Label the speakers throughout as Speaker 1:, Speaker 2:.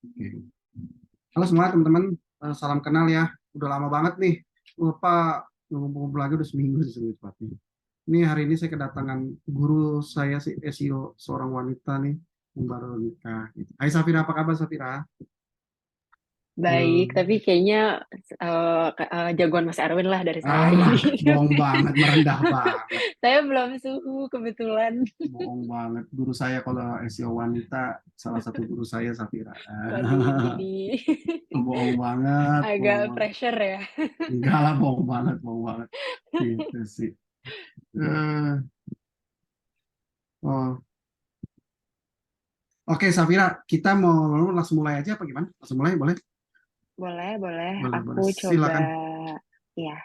Speaker 1: Oke. Halo semua teman-teman. Salam kenal ya. Udah lama banget nih. Lupa ngumpul-ngumpul lagi udah seminggu sih tepatnya. Ini hari ini saya kedatangan guru saya si SEO seorang wanita nih yang baru nikah. Gitu. Hai Safira, apa kabar Safira?
Speaker 2: Baik,
Speaker 1: Halo.
Speaker 2: tapi kayaknya jagoan Mas Erwin lah dari saya
Speaker 1: Ah,
Speaker 2: ini.
Speaker 1: bohong banget, merendah banget.
Speaker 2: Saya belum suhu kebetulan.
Speaker 1: Bohong banget. Guru saya kalau SEO wanita, salah satu guru saya Safira.
Speaker 2: Waduh, ini
Speaker 1: Bohong banget, bohong
Speaker 2: agak
Speaker 1: banget.
Speaker 2: pressure ya.
Speaker 1: Enggak lah, bohong banget, bohong banget. Gitu sih. Eh, oh, oke, Safira, kita mau langsung mulai aja apa gimana? Langsung mulai, boleh?
Speaker 2: Boleh, boleh.
Speaker 1: Boleh,
Speaker 2: Aku
Speaker 1: boleh.
Speaker 2: coba,
Speaker 1: Silakan,
Speaker 2: ya,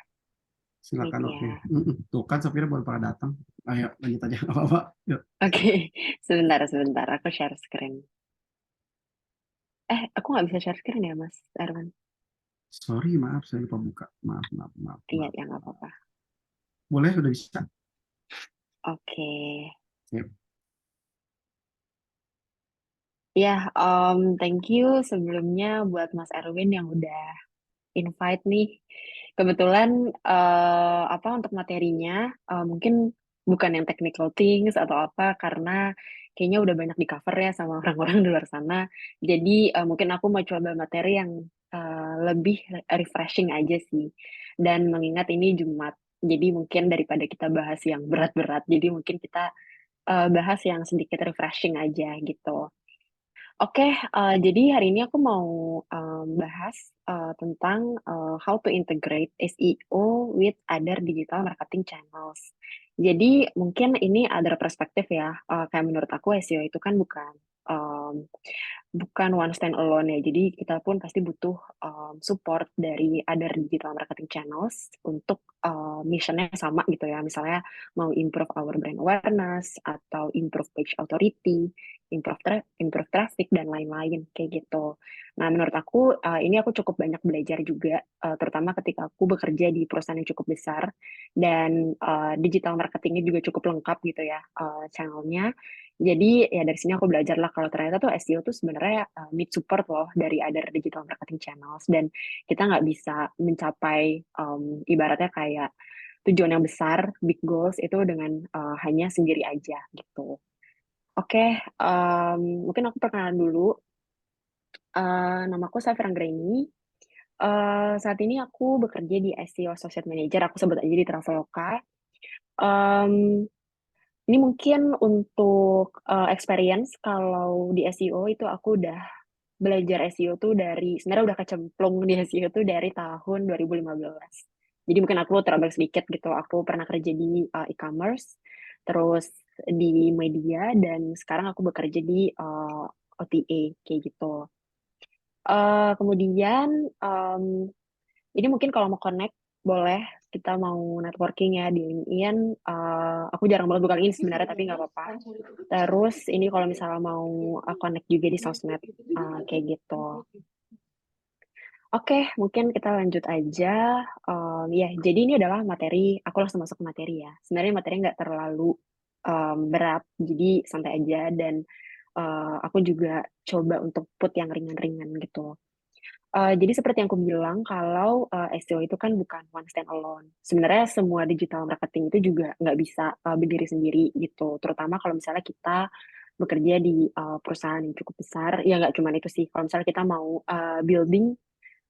Speaker 1: silakan. Oke.
Speaker 2: meet-nya.
Speaker 1: Tuh kan Safira baru pada datang. Ayo, lanjut aja, nggak apa-apa. Yuk.
Speaker 2: Oke, sebentar, sebentar. Aku share screen. Aku nggak bisa share screen ya, Mas Erwin?
Speaker 1: Sorry, maaf, saya lupa buka. Maaf, maaf, maaf,
Speaker 2: Iya,
Speaker 1: maaf.
Speaker 2: ya nggak apa-apa.
Speaker 1: Boleh, udah bisa.
Speaker 2: Oke.
Speaker 1: Yuk.
Speaker 2: Ya, thank you sebelumnya buat Mas Erwin yang udah invite nih. Kebetulan apa untuk materinya mungkin bukan yang technical things atau apa karena kayaknya udah banyak di cover ya sama orang-orang di luar sana. Jadi mungkin aku mau coba materi yang lebih refreshing aja sih. Dan mengingat ini Jumat, jadi mungkin daripada kita bahas yang berat-berat, jadi mungkin kita bahas yang sedikit refreshing aja gitu. Oke, jadi hari ini aku mau bahas tentang how to integrate SEO with other digital marketing channels. Jadi mungkin ini ada perspektif ya, kayak menurut aku SEO itu kan um, bukan one stand alone ya. Jadi kita pun pasti butuh support dari other digital marketing channels untuk missionnya sama gitu ya. Misalnya mau improve our brand awareness atau improve page authority, improve traffic dan lain-lain kayak gitu. Nah, menurut aku ini aku cukup banyak belajar juga, terutama ketika aku bekerja di perusahaan yang cukup besar dan digital marketingnya juga cukup lengkap gitu ya channelnya. Jadi ya dari sini aku belajar lah kalau ternyata tuh SEO tuh sebenarnya need support loh dari other digital marketing channels dan kita nggak bisa mencapai ibaratnya kayak tujuan yang besar, big goals itu dengan hanya sendiri aja gitu. Oke, mungkin aku perkenalan dulu. Namaku Safira Anggraini. Saat ini aku bekerja di SEO Associate Manager, aku sebut aja di Traveloka. Em, ini mungkin untuk experience kalau di SEO itu aku udah belajar SEO tuh dari, sebenarnya udah kecemplung di SEO tuh dari tahun 2015. Jadi mungkin aku throwback sedikit gitu, aku pernah kerja di e-commerce, terus di media, dan sekarang aku bekerja di OTA, kayak gitu. Kemudian em, ini mungkin kalau mau connect boleh kita mau networking ya di LinkedIn. Aku jarang banget buka LinkedIn sebenarnya tapi nggak apa-apa. Terus ini kalau misalnya mau connect juga di sosmed kayak gitu. Oke, mungkin kita lanjut aja. Ya, jadi ini adalah materi. Aku langsung masuk ke materi ya. Sebenarnya materi nggak terlalu berat, jadi santai aja dan aku juga coba untuk put yang ringan-ringan gitu. Jadi seperti yang aku bilang, kalau SEO itu kan bukan one stand alone. Sebenarnya semua digital marketing itu juga nggak bisa berdiri sendiri gitu. Terutama kalau misalnya kita bekerja di perusahaan yang cukup besar, ya nggak cuma itu sih. Kalau misalnya kita mau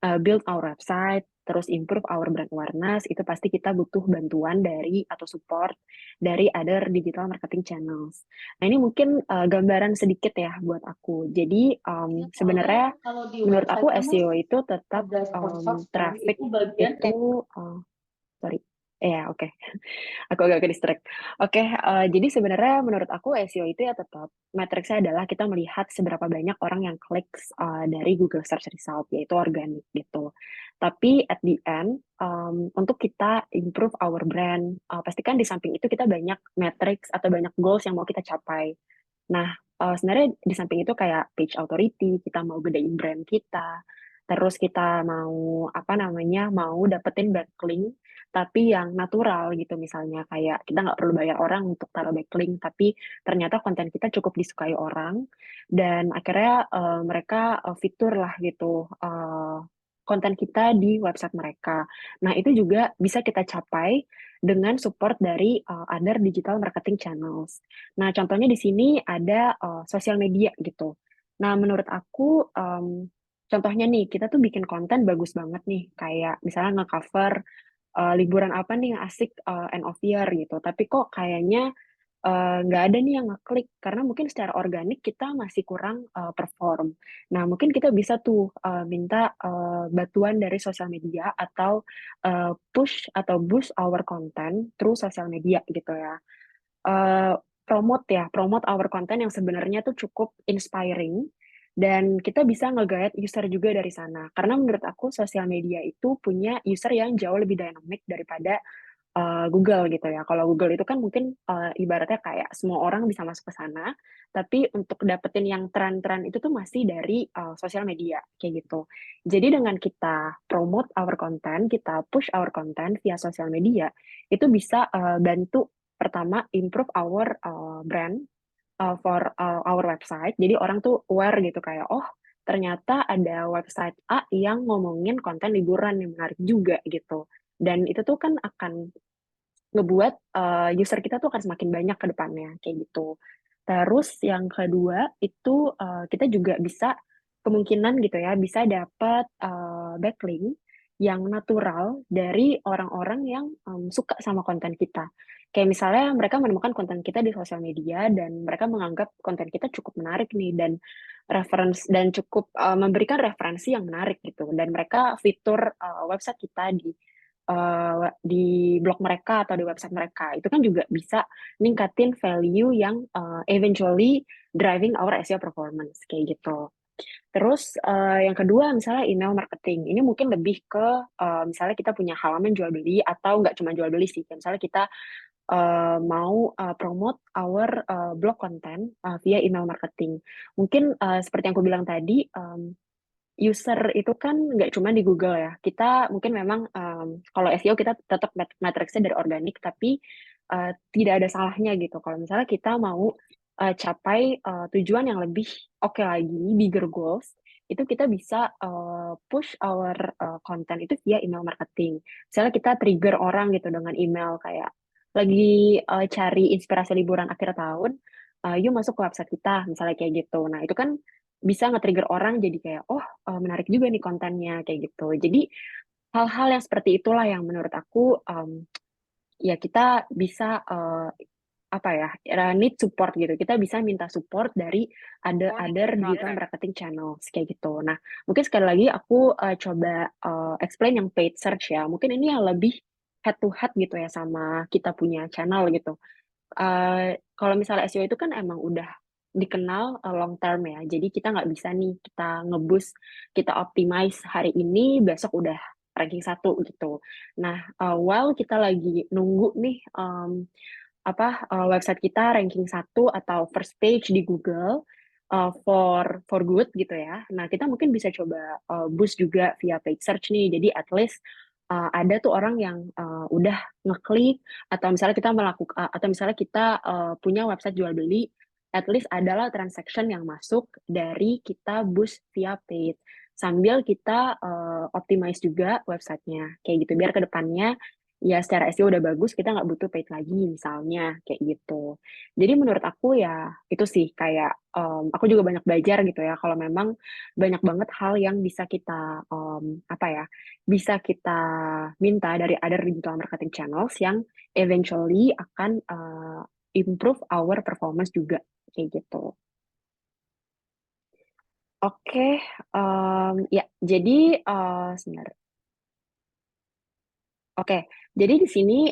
Speaker 2: build our website, terus improve our brand awareness, itu pasti kita butuh bantuan dari atau support dari other digital marketing channels. Nah, ini mungkin gambaran sedikit ya buat aku. Jadi,
Speaker 3: Ya, soalnya
Speaker 2: sebenarnya
Speaker 3: kalau di
Speaker 2: menurut aku
Speaker 3: website kamu
Speaker 2: SEO itu tetap
Speaker 3: ada sponsor sekarang
Speaker 2: traffic
Speaker 3: itu bagian
Speaker 2: itu, sorry, ya oke. Aku agak ke distract. Oke, jadi sebenarnya menurut aku SEO itu ya tetap matriksnya adalah kita melihat seberapa banyak orang yang klik dari Google Search Result, yaitu organik gitu. Tapi at the end, untuk kita improve our brand, pastikan di samping itu kita banyak matrix atau banyak goals yang mau kita capai. Nah, sebenarnya di samping itu kayak page authority, kita mau gedein brand kita, terus kita mau apa namanya, mau dapetin backlink tapi yang natural gitu, misalnya kayak kita nggak perlu bayar orang untuk taruh backlink, tapi ternyata konten kita cukup disukai orang, dan akhirnya mereka fitur lah gitu konten kita di website mereka. Nah, itu juga bisa kita capai dengan support dari other digital marketing channels. Nah, contohnya di sini ada sosial media gitu. Nah, menurut aku, contohnya nih, kita tuh bikin konten bagus banget nih, kayak misalnya nge-cover liburan apa nih yang asik end of year gitu. Tapi kok kayaknya nggak ada nih yang ngeklik karena mungkin secara organik kita masih kurang perform. Nah, mungkin kita bisa tuh minta bantuan dari sosial media atau push atau boost our content through sosial media gitu ya. Eh, promote our content yang sebenarnya tuh cukup inspiring dan kita bisa nge-guide user juga dari sana. Karena menurut aku sosial media itu punya user yang jauh lebih dynamic daripada Google gitu ya. Kalau Google itu kan mungkin ibaratnya kayak semua orang bisa masuk ke sana, tapi untuk dapetin yang tren-tren itu tuh masih dari sosial media kayak gitu. Jadi dengan kita promote our content, kita push our content via sosial media, itu bisa bantu pertama improve our brand for our website. Jadi orang tuh aware gitu kayak, oh ternyata ada website A yang ngomongin konten liburan yang menarik juga gitu. Dan itu tuh kan akan ngebuat user kita tuh akan semakin banyak ke depannya kayak gitu. Terus yang kedua itu kita juga bisa kemungkinan gitu ya bisa dapat backlink yang natural dari orang-orang yang suka sama konten kita. Kayak misalnya mereka menemukan konten kita di sosial media dan mereka menganggap konten kita cukup menarik nih dan reference dan cukup memberikan referensi yang menarik gitu dan mereka fitur website kita di blog mereka atau di website mereka itu kan juga bisa ningkatin value yang eventually driving our SEO performance kayak gitu. Terus yang kedua misalnya email marketing ini mungkin lebih ke misalnya kita punya halaman jual beli atau nggak cuma jual beli sih. Kayak misalnya kita mau promote our blog content via email marketing. Mungkin seperti yang aku bilang tadi user itu kan nggak cuma di Google ya. Kita mungkin memang kalau SEO kita tetap matriksnya dari organik, tapi tidak ada salahnya gitu. Kalau misalnya kita mau capai tujuan yang lebih oke lagi, bigger goals, itu kita bisa push our content itu via email marketing. Misalnya kita trigger orang gitu dengan email kayak lagi cari inspirasi liburan akhir tahun, yuk masuk ke website kita, misalnya kayak gitu. Nah, itu kan bisa nge-trigger orang jadi kayak, oh menarik juga nih kontennya, kayak gitu. Jadi hal-hal yang seperti itulah yang menurut aku ya kita bisa apa ya need support gitu. Kita bisa minta support dari other digital marketing channels kayak gitu. Nah, mungkin sekali lagi aku coba explain yang paid search ya. Mungkin ini yang lebih head to head gitu ya sama kita punya channel gitu. Kalau misalnya SEO itu kan emang udah dikenal long term ya. Jadi kita nggak bisa nih kita ngeboost, kita optimize hari ini, besok udah ranking satu gitu. Nah, while kita lagi nunggu nih website kita ranking satu atau first page di Google for good gitu ya. Nah, kita mungkin bisa coba boost juga via paid search nih. Jadi at least ada tuh orang yang udah ngeklik atau misalnya kita melakukan atau misalnya kita punya website jual beli, at least adalah transaction yang masuk dari kita boost via paid sambil kita optimize juga websitenya kayak gitu biar ke depannya ya secara SEO udah bagus kita nggak butuh paid lagi misalnya kayak gitu. Jadi menurut aku ya itu sih kayak aku juga banyak belajar gitu ya kalau memang banyak banget hal yang bisa kita apa ya bisa kita minta dari other digital marketing channels yang eventually akan improve our performance juga kayak gitu. Oke, ya jadi sebentar. Oke, jadi di sini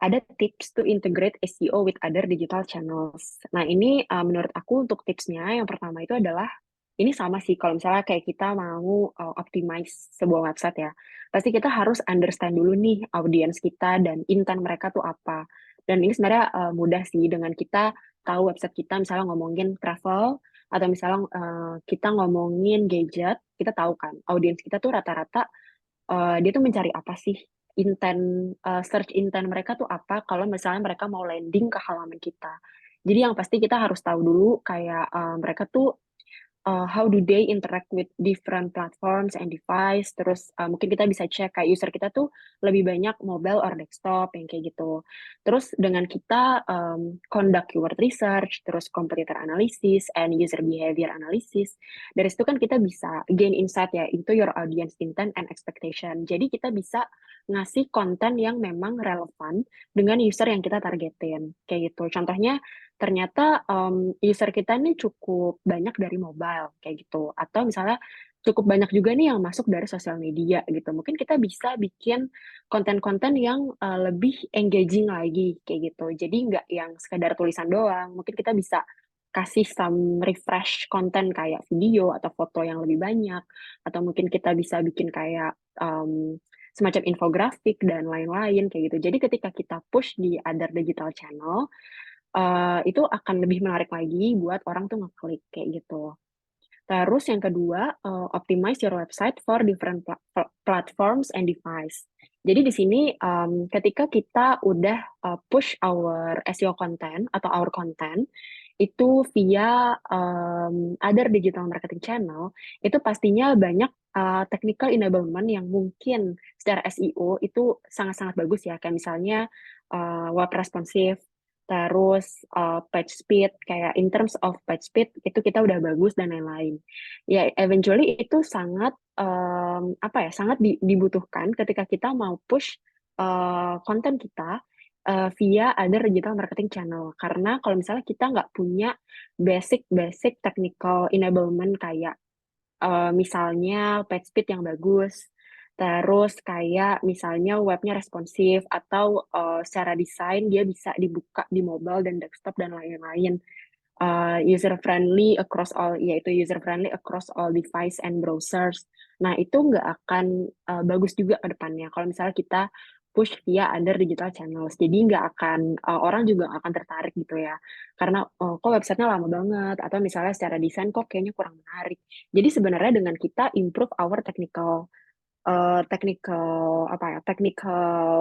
Speaker 2: ada tips to integrate SEO with other digital channels. Nah, ini menurut aku untuk tipsnya yang pertama itu adalah ini sama sih kalau misalnya kayak kita mau optimize sebuah website ya. Pasti kita harus understand dulu nih audiens kita dan intent mereka tuh apa. Dan ini sebenarnya mudah sih dengan kita tahu website kita misalnya ngomongin travel atau misalnya kita ngomongin gadget, kita tahu kan audiens kita tuh rata-rata dia tuh mencari apa sih search intent mereka tuh apa kalau misalnya mereka mau landing ke halaman kita. Jadi yang pasti kita harus tahu dulu kayak mereka tuh how do they interact with different platforms and device. Terus mungkin kita bisa cek kayak user kita tuh lebih banyak mobile or desktop yang kayak gitu. Terus dengan kita conduct keyword research, terus competitor analysis and user behavior analysis, dari situ kan kita bisa gain insight ya into your audience intent and expectation. Jadi kita bisa ngasih konten yang memang relevan dengan user yang kita targetin kayak gitu. Contohnya ternyata user kita ini cukup banyak dari mobile kayak gitu, atau misalnya cukup banyak juga nih yang masuk dari sosial media gitu. Mungkin kita bisa bikin konten-konten yang lebih engaging lagi kayak gitu. Jadi nggak yang sekedar tulisan doang. Mungkin kita bisa kasih some refresh konten kayak video atau foto yang lebih banyak, atau mungkin kita bisa bikin kayak semacam infografik dan lain-lain kayak gitu. Jadi ketika kita push di other digital channel, itu akan lebih menarik lagi buat orang tuh ngeklik kayak gitu. Terus yang kedua, optimize your website for different platforms and device. Jadi di sini ketika kita udah push our SEO content atau our content itu via other digital marketing channel, itu pastinya banyak technical enablement yang mungkin secara SEO itu sangat-sangat bagus ya, kayak misalnya web responsive, terus page speed, kayak in terms of page speed itu kita udah bagus dan lain-lain. Ya, eventually itu sangat apa ya, sangat dibutuhkan ketika kita mau push konten kita via other digital marketing channel. Karena kalau misalnya kita nggak punya basic technical enablement kayak misalnya page speed yang bagus, terus kayak misalnya webnya responsif atau secara desain dia bisa dibuka di mobile dan desktop dan lain-lain. User friendly across all, yaitu user friendly across all device and browsers. Nah, itu nggak akan bagus juga ke depannya kalau misalnya kita push via other digital channels. Jadi nggak akan orang juga nggak akan tertarik gitu ya. Karena kok websitenya lama banget atau misalnya secara desain kok kayaknya kurang menarik. Jadi sebenarnya dengan kita improve our technical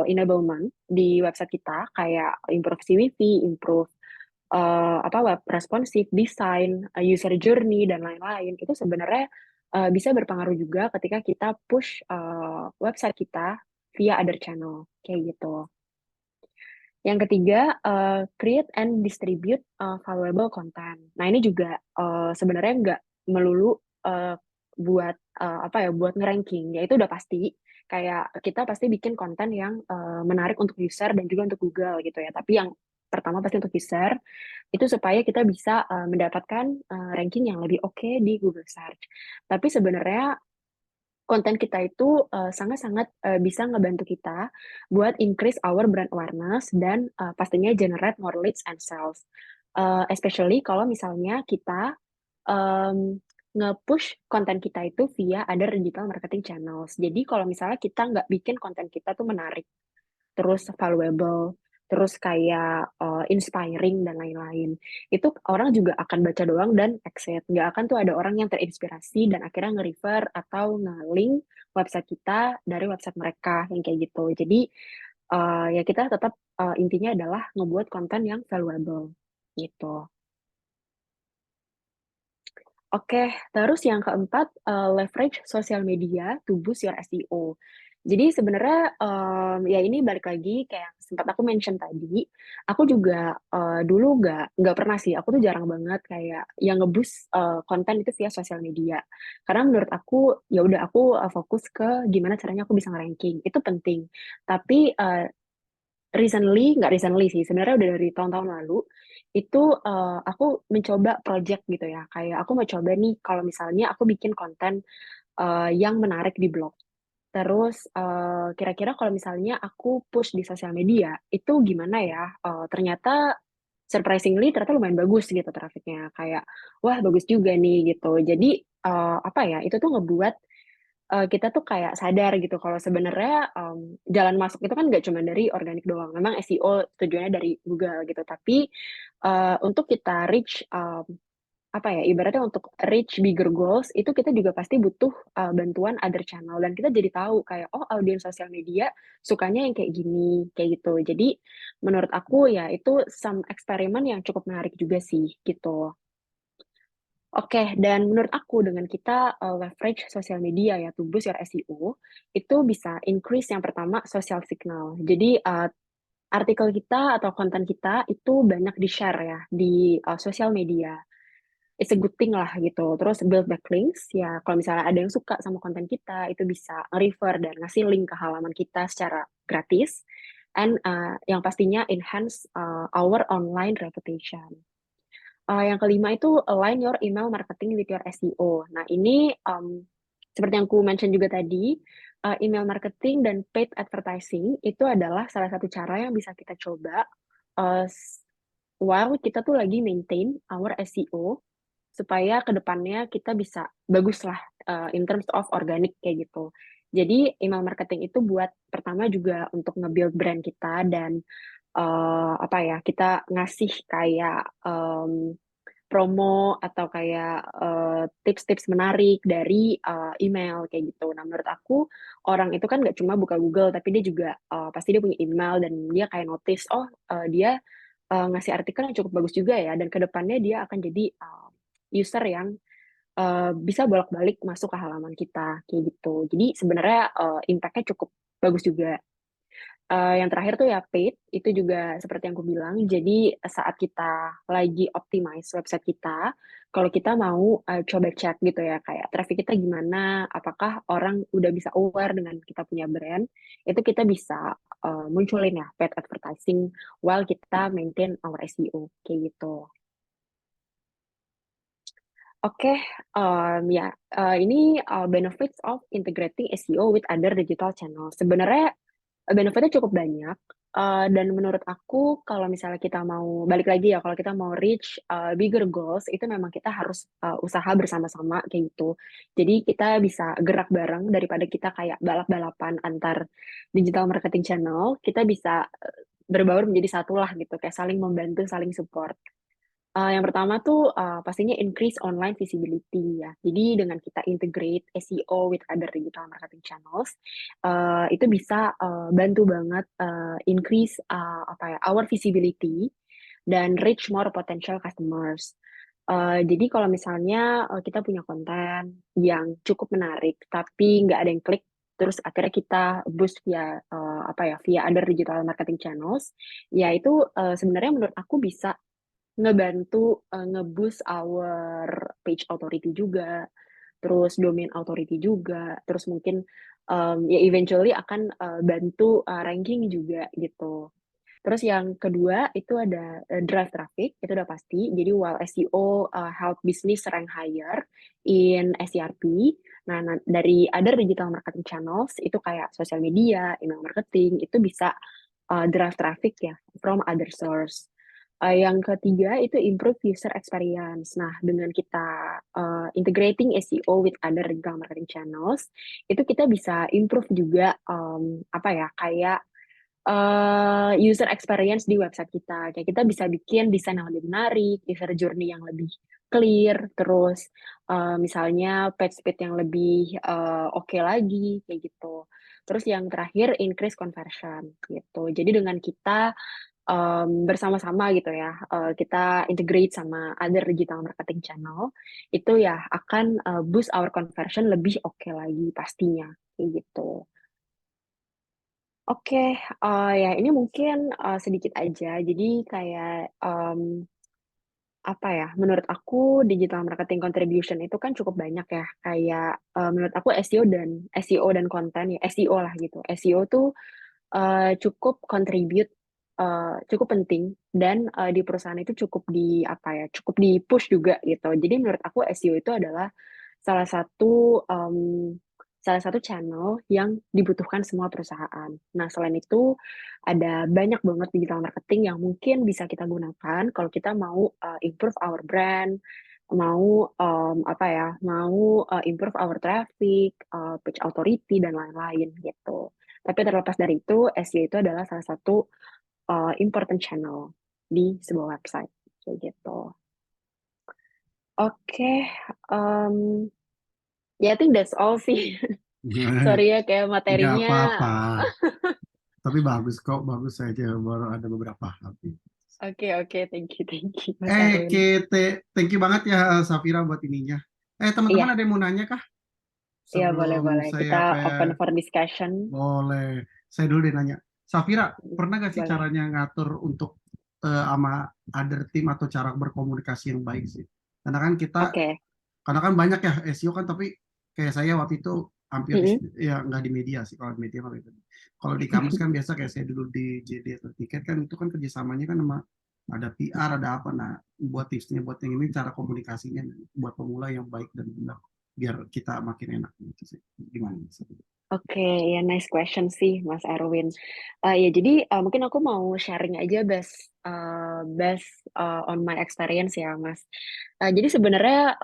Speaker 2: enablement di website kita kayak improve CWP, improve web responsive, design, user journey dan lain-lain itu sebenarnya bisa berpengaruh juga ketika kita push website kita via other channel kayak gitu. Yang ketiga, create and distribute valuable content. Nah, ini juga sebenarnya nggak melulu buat buat nge-ranking. Ya itu udah pasti. Kayak kita pasti bikin konten yang menarik untuk user dan juga untuk Google gitu ya. Tapi yang pertama pasti untuk user, itu supaya kita bisa mendapatkan ranking yang lebih oke di Google Search. Tapi sebenarnya konten kita itu sangat-sangat bisa ngebantu kita buat increase our brand awareness dan pastinya generate more leads and sales. Especially kalau misalnya kita nge-push konten kita itu via other digital marketing channels. Jadi kalau misalnya kita nggak bikin konten kita tuh menarik, terus valuable, terus kayak inspiring dan lain-lain. Itu orang juga akan baca doang dan exit. Nggak akan tuh ada orang yang terinspirasi dan akhirnya nge-refer atau nge-link website kita dari website mereka yang kayak gitu. Jadi ya kita tetap intinya adalah ngebuat konten yang valuable gitu. Oke, terus yang keempat, leverage social media to boost your SEO. Jadi sebenarnya, ya ini balik lagi kayak sempat aku mention tadi, aku juga dulu nggak pernah sih, aku tuh jarang banget kayak yang nge-boost konten itu via sosial media. Karena menurut aku, ya udah aku fokus ke gimana caranya aku bisa nge-ranking, itu penting. Tapi nggak recently sih, sebenarnya udah dari tahun-tahun lalu, itu aku mencoba project gitu ya, kayak aku mau coba nih kalau misalnya aku bikin konten yang menarik di blog. Terus kira-kira kalau misalnya aku push di sosial media, itu gimana ya? Ternyata surprisingly ternyata lumayan bagus gitu trafiknya, kayak wah bagus juga nih gitu. Jadi itu tuh ngebuat kita tuh kayak sadar gitu kalau sebenarnya jalan masuk itu kan nggak cuma dari organik doang. Memang SEO tujuannya dari Google gitu, tapi untuk kita reach apa ya, ibaratnya untuk reach bigger goals itu kita juga pasti butuh bantuan other channel, dan kita jadi tahu kayak oh audiens sosial media sukanya yang kayak gini kayak gitu. Jadi menurut aku ya itu some eksperimen yang cukup menarik juga sih gitu. Oke, dan menurut aku dengan kita leverage sosial media ya to boost your SEO, itu bisa increase yang pertama social signal. Jadi artikel kita atau konten kita itu banyak di-share ya di sosial media. It's a good thing lah gitu. Terus build backlinks ya, kalau misalnya ada yang suka sama konten kita, itu bisa refer dan ngasih link ke halaman kita secara gratis. And yang pastinya enhance our online reputation. Yang kelima itu align your email marketing with your SEO. Nah, ini seperti yang ku mention juga tadi, email marketing dan paid advertising itu adalah salah satu cara yang bisa kita coba uh, while kita tuh lagi maintain our SEO supaya kedepannya kita bisa bagus lah in terms of organic kayak gitu. Jadi email marketing itu buat pertama juga untuk nge-build brand kita dan apa ya, kita ngasih kayak promo atau kayak tips-tips menarik dari email kayak gitu. Nah, menurut aku orang itu kan nggak cuma buka Google, tapi dia juga pasti dia punya email dan dia kayak notice, oh dia ngasih artikel yang cukup bagus juga ya, dan kedepannya dia akan jadi user yang bisa bolak-balik masuk ke halaman kita kayak gitu. Jadi sebenarnya impact-nya cukup bagus juga. Yang terakhir tuh ya paid, itu juga seperti yang aku bilang, jadi saat kita lagi optimize website kita, kalau kita mau coba cek gitu ya, kayak traffic kita gimana, apakah orang udah bisa aware dengan kita punya brand, itu kita bisa munculin ya paid advertising while kita maintain our SEO, kayak gitu. Oke, ya, ini benefits of integrating SEO with other digital channel. Sebenarnya benefitnya cukup banyak, dan menurut aku kalau misalnya kita mau balik lagi ya, kalau kita mau reach bigger goals, itu memang kita harus usaha bersama-sama kayak gitu. Jadi kita bisa gerak bareng daripada kita kayak balap-balapan antar digital marketing channel, kita bisa berbaur menjadi satu lah gitu, kayak saling membantu, saling support. Yang pertama tuh pastinya increase online visibility ya. Jadi dengan kita integrate SEO with other digital marketing channels, itu bisa bantu banget increase apa ya our visibility dan reach more potential customers. Jadi kalau misalnya kita punya konten yang cukup menarik tapi nggak ada yang klik, terus akhirnya kita boost via apa ya via other digital marketing channels, ya itu sebenarnya menurut aku bisa ngebantu nge-boost our page authority juga, terus domain authority juga, terus mungkin ya eventually akan bantu ranking juga gitu. Terus yang kedua itu ada drive traffic, itu udah pasti. Jadi while SEO help business rank higher in SERP, nah dari other digital marketing channels itu kayak social media, email marketing, itu bisa drive traffic ya from other source. Yang ketiga itu improve user experience. Nah, dengan kita integrating SEO with other digital marketing channels, itu kita bisa improve juga apa ya kayak user experience di website kita. Kayak kita bisa bikin desain yang lebih menarik, user journey yang lebih clear, terus misalnya page speed yang lebih oke lagi kayak gitu. Terus yang terakhir increase conversion gitu. Jadi dengan kita bersama-sama gitu ya, kita integrate sama other digital marketing channel, itu ya akan boost our conversion lebih oke lagi pastinya, kayak gitu. Oke, ya ini mungkin sedikit aja. Jadi kayak apa ya? Menurut aku digital marketing contribution itu kan cukup banyak ya. Kayak menurut aku SEO dan konten ya SEO lah gitu. SEO tuh cukup contribute cukup penting dan di perusahaan itu cukup di apa ya cukup di push juga gitu. Jadi menurut aku SEO itu adalah salah satu salah satu channel yang dibutuhkan semua perusahaan. Nah, selain itu ada banyak banget digital marketing yang mungkin bisa kita gunakan kalau kita mau improve our brand, mau apa ya, mau improve our traffic, page authority dan lain-lain gitu. Tapi terlepas dari itu, SEO itu adalah salah satu important channel di sebuah website kayak gitu. Oke, um, ya I think that's all sih. Sorry ya kayak
Speaker 1: Nggak
Speaker 2: materinya.
Speaker 1: apa-apa. Tapi bagus kok, bagus saja. Baru ada beberapa hal.
Speaker 2: Oke, thank you Mas Erwin.
Speaker 1: Thank you banget ya Safira buat ininya. Teman-teman
Speaker 2: Iya,
Speaker 1: ada yang mau nanya kah?
Speaker 2: iya
Speaker 1: Sebelum
Speaker 2: boleh.
Speaker 1: saya
Speaker 2: Kita open
Speaker 1: pe-
Speaker 2: for discussion.
Speaker 1: boleh, saya dulu deh nanya. Safira,
Speaker 2: Hmm,
Speaker 1: pernah gak sih
Speaker 2: boleh.
Speaker 1: caranya ngatur untuk sama other team atau cara berkomunikasi yang baik sih? Karena kan kita,
Speaker 2: Oke.
Speaker 1: karena kan banyak ya SEO kan, tapi kayak saya waktu itu hampir
Speaker 2: Mm-mm.
Speaker 1: ya nggak di media sih, kalau di media mah beda. Kalau di e-commerce kan biasa kayak saya dulu di JD atau tiket kan itu kan kerjasamanya kan sama ada PR ada apa. Nah, buat tipsnya buat yang ini cara komunikasinya buat pemula yang baik dan benar biar kita makin enak gitu sih. Gimana sih?
Speaker 2: Oke, ya nice question sih Mas Erwin. Ya jadi mungkin aku mau sharing aja based on my experience ya Mas. Jadi sebenarnya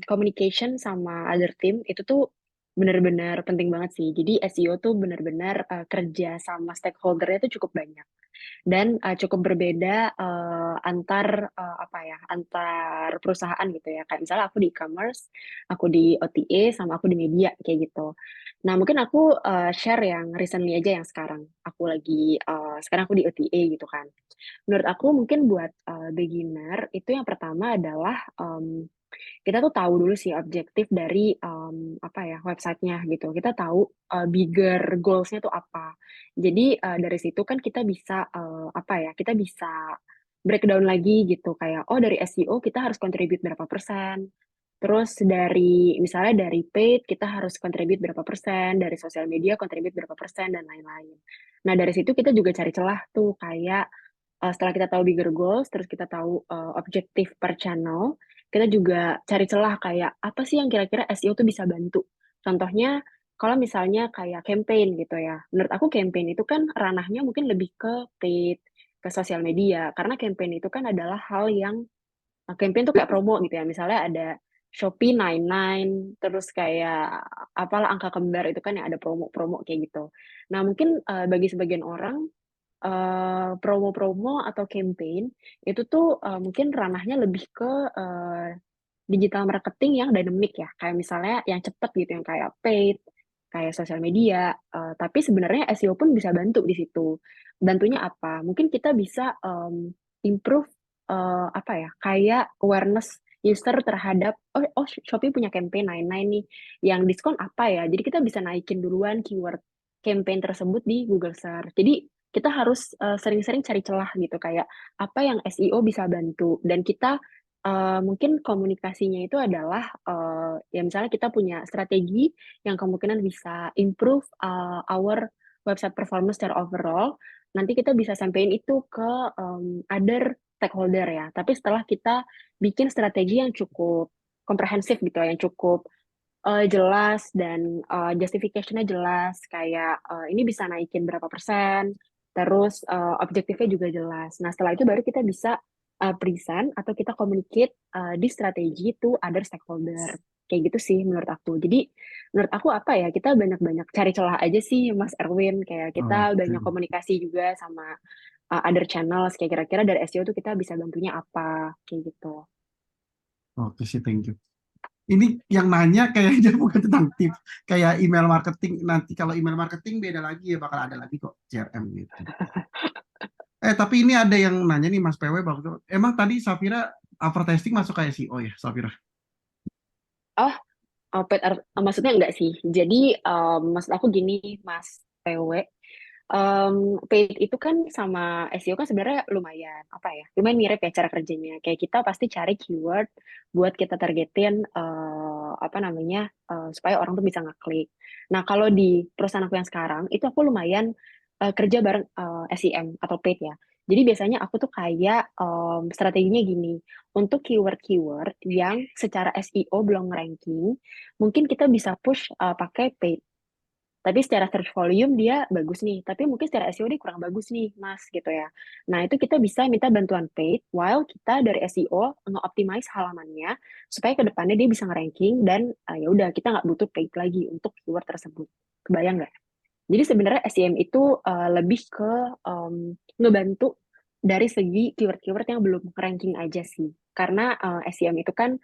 Speaker 2: communication sama other team itu tuh benar-benar penting banget sih. Jadi SEO tuh benar-benar kerja sama stakeholdernya tuh cukup banyak dan cukup berbeda antar perusahaan gitu ya. Kayak misalnya aku di e-commerce, aku di OTA, sama aku di media kayak gitu. Nah, mungkin aku share yang recently aja yang sekarang. Sekarang aku di OTA gitu kan. Menurut aku mungkin buat beginner itu yang pertama adalah kita tuh tahu dulu sih objektif dari websitenya gitu. Kita tahu bigger goals-nya tuh apa. Jadi dari situ kan kita bisa kita bisa breakdown lagi gitu kayak oh dari SEO kita harus contribute berapa persen. Terus dari misalnya dari paid kita harus contribute berapa persen, dari sosial media contribute berapa persen dan lain-lain. Nah, dari situ kita juga cari celah tuh kayak setelah kita tahu bigger goals, terus kita tahu objektif per channel, kita juga cari celah kayak apa sih yang kira-kira SEO tuh bisa bantu. Contohnya, kalau misalnya kayak campaign gitu ya, menurut aku campaign itu kan ranahnya mungkin lebih ke paid, ke sosial media, karena campaign itu kan adalah hal yang campaign tuh kayak promo gitu ya, misalnya ada Shopee 99, terus kayak apalah angka kembar itu kan yang ada promo-promo kayak gitu. Nah, mungkin bagi sebagian orang promo-promo atau campaign itu tuh mungkin ranahnya lebih ke digital marketing yang dynamic ya, kayak misalnya yang cepat gitu, yang kayak paid, kayak sosial media. Tapi sebenarnya SEO pun bisa bantu di situ. Bantunya apa? Mungkin kita bisa improve kayak awareness user terhadap Shopee punya campaign 99 nih, yang diskon apa ya? Jadi kita bisa naikin duluan keyword campaign tersebut di Google Search. Jadi kita harus sering-sering cari celah gitu kayak apa yang SEO bisa bantu dan kita mungkin komunikasinya itu adalah ya misalnya kita punya strategi yang kemungkinan bisa improve our website performance secara overall. Nanti kita bisa sampaikan itu ke other stakeholder ya. Tapi setelah kita bikin strategi yang cukup komprehensif gitu, yang cukup jelas dan justification-nya jelas kayak ini bisa naikin berapa persen, terus objektifnya juga jelas. Nah, setelah itu baru kita bisa present atau kita communicate di strategi to other stakeholder. Kayak gitu sih menurut aku. Jadi menurut aku apa ya, kita banyak-banyak cari celah aja sih Mas Erwin. Kayak kita
Speaker 1: Oke,
Speaker 2: banyak komunikasi juga sama other channels. Kayak kira-kira dari SEO tuh kita bisa bantunya apa. Kayak gitu.
Speaker 1: oke sih, thank you. Ini yang nanya kayaknya bukan tentang tips, kayak email marketing. Nanti kalau email marketing beda lagi ya, bakal ada lagi kok CRM gitu. Tapi ini ada yang nanya nih Mas PW, bagus. Emang tadi Safira advertising masuk ke SEO ya, Safira?
Speaker 2: Oh, maksudnya enggak sih. Jadi maksud aku gini, Mas PW, paid itu kan sama SEO kan sebenarnya lumayan lumayan mirip ya cara kerjanya. Kayak kita pasti cari keyword buat kita targetin supaya orang tuh bisa ngeklik. Nah, kalau di perusahaan aku yang sekarang itu aku lumayan kerja bareng SEM atau paid ya. Jadi biasanya aku tuh kayak strateginya gini, untuk keyword-keyword yang secara SEO belum ranking, mungkin kita bisa push pakai paid. Tapi secara search volume dia bagus nih, tapi mungkin secara SEO dia kurang bagus nih, Mas, gitu ya. Nah, itu kita bisa minta bantuan paid, while kita dari SEO nge-optimize halamannya, supaya ke depannya dia bisa nge-ranking, dan ya udah, kita nggak butuh paid lagi untuk keyword tersebut. Kebayang nggak? Jadi sebenarnya SEM itu lebih ke ngebantu dari segi keyword-keyword yang belum ranking aja sih. Karena SEM itu kan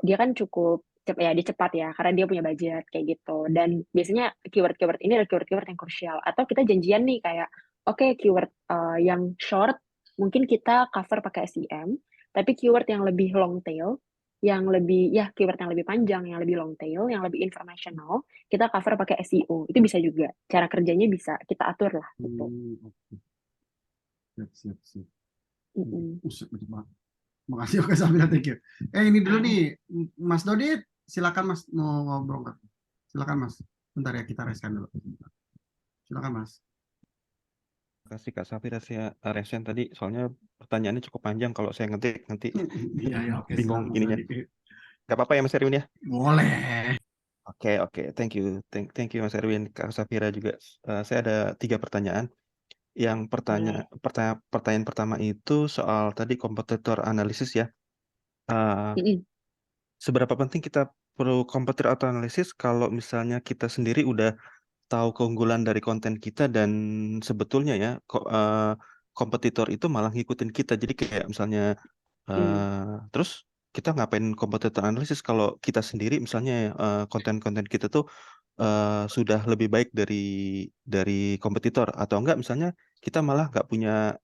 Speaker 2: dia kan cukup ya dia cepat ya karena dia punya budget kayak gitu. Dan biasanya keyword-keyword ini adalah keyword-keyword yang krusial. Atau kita janjian nih kayak oke keyword yang short mungkin kita cover pakai SEM, tapi keyword yang lebih long tail, yang lebih ya keyword yang lebih panjang, yang lebih long tail, yang lebih informational, kita cover pakai SEO. Itu bisa juga. Cara kerjanya bisa kita atur lah gitu.
Speaker 1: Oke. Siap.
Speaker 2: Mm-mm.
Speaker 1: Uset, banyak banget. Makasih Oke Safira, thank you. Ini dulu nih, Mas Dodi, silakan Mas mau ngobrol nggak? Silakan Mas. Bentar ya kita reskan dulu. Silakan Mas.
Speaker 4: Kasih Kak Safira saya resen tadi soalnya pertanyaannya cukup panjang kalau saya ngetik nanti
Speaker 1: Iya, oke,
Speaker 4: bingung
Speaker 1: silakan Mas
Speaker 4: ininya.
Speaker 1: Dodi.
Speaker 4: Gak apa-apa ya Mas Erwin ya?
Speaker 1: Boleh.
Speaker 4: Oke, thank you Mas Erwin, Kak Safira juga. Saya ada 3 pertanyaan. Yang pertanyaan pertama itu soal tadi kompetitor analisis ya. Eh,
Speaker 2: Mm-mm.
Speaker 4: Seberapa penting kita perlu kompetitor atau analisis kalau misalnya kita sendiri udah tahu keunggulan dari konten kita dan sebetulnya ya kompetitor itu malah ngikutin kita. Jadi kayak misalnya
Speaker 2: Mm.
Speaker 4: terus kita ngapain kompetitor analisis kalau kita sendiri misalnya konten-konten kita tuh sudah lebih baik dari kompetitor atau enggak misalnya kita malah nggak punya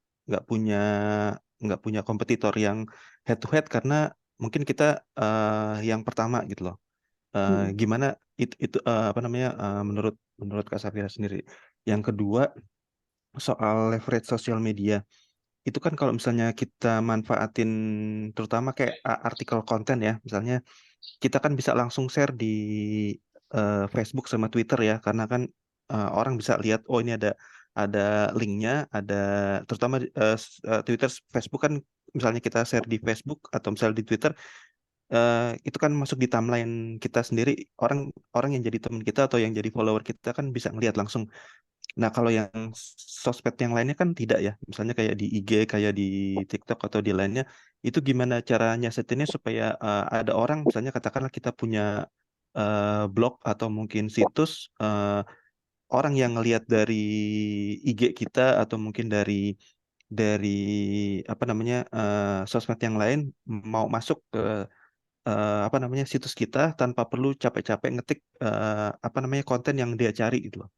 Speaker 4: nggak punya kompetitor yang head to head karena mungkin kita yang pertama gitu loh.
Speaker 2: Mm-mm.
Speaker 4: Gimana itu apa namanya menurut menurut Kak Safira sendiri. Yang kedua soal leverage sosial media itu kan kalau misalnya kita manfaatin terutama kayak artikel konten ya misalnya kita kan bisa langsung share di Facebook sama Twitter ya karena kan orang bisa lihat oh ini ada linknya ada terutama Twitter Facebook kan misalnya kita share di Facebook atau misalnya di Twitter itu kan masuk di timeline kita sendiri orang orang yang jadi teman kita atau yang jadi follower kita kan bisa ngelihat langsung. Nah, kalau yang sosmed yang lainnya kan tidak ya. Misalnya kayak di IG, kayak di TikTok atau di lainnya, itu gimana caranya settingnya supaya ada orang, misalnya katakanlah kita punya blog atau mungkin situs, orang yang ngelihat dari IG kita atau mungkin dari apa namanya sosmed yang lain mau masuk ke apa namanya situs kita tanpa perlu capek-capek ngetik apa namanya konten yang dia cari gitu loh.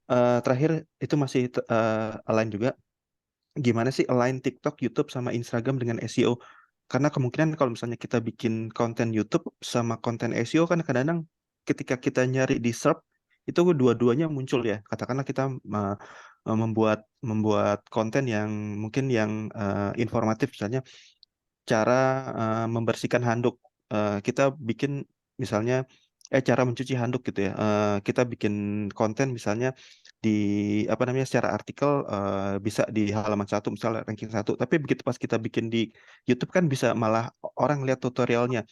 Speaker 4: Terakhir itu masih align juga. Gimana sih align TikTok, YouTube sama Instagram dengan SEO? Karena kemungkinan kalau misalnya kita bikin konten YouTube sama konten SEO kan kadang-kadang ketika kita nyari di search itu dua-duanya muncul ya. Katakanlah kita membuat membuat konten yang mungkin yang informatif misalnya cara membersihkan handuk. Kita bikin misalnya cara mencuci handuk gitu ya. Kita bikin konten misalnya di apa namanya secara artikel bisa di halaman 1 misalnya ranking 1. Tapi begitu pas kita bikin di YouTube kan bisa malah orang lihat tutorialnya.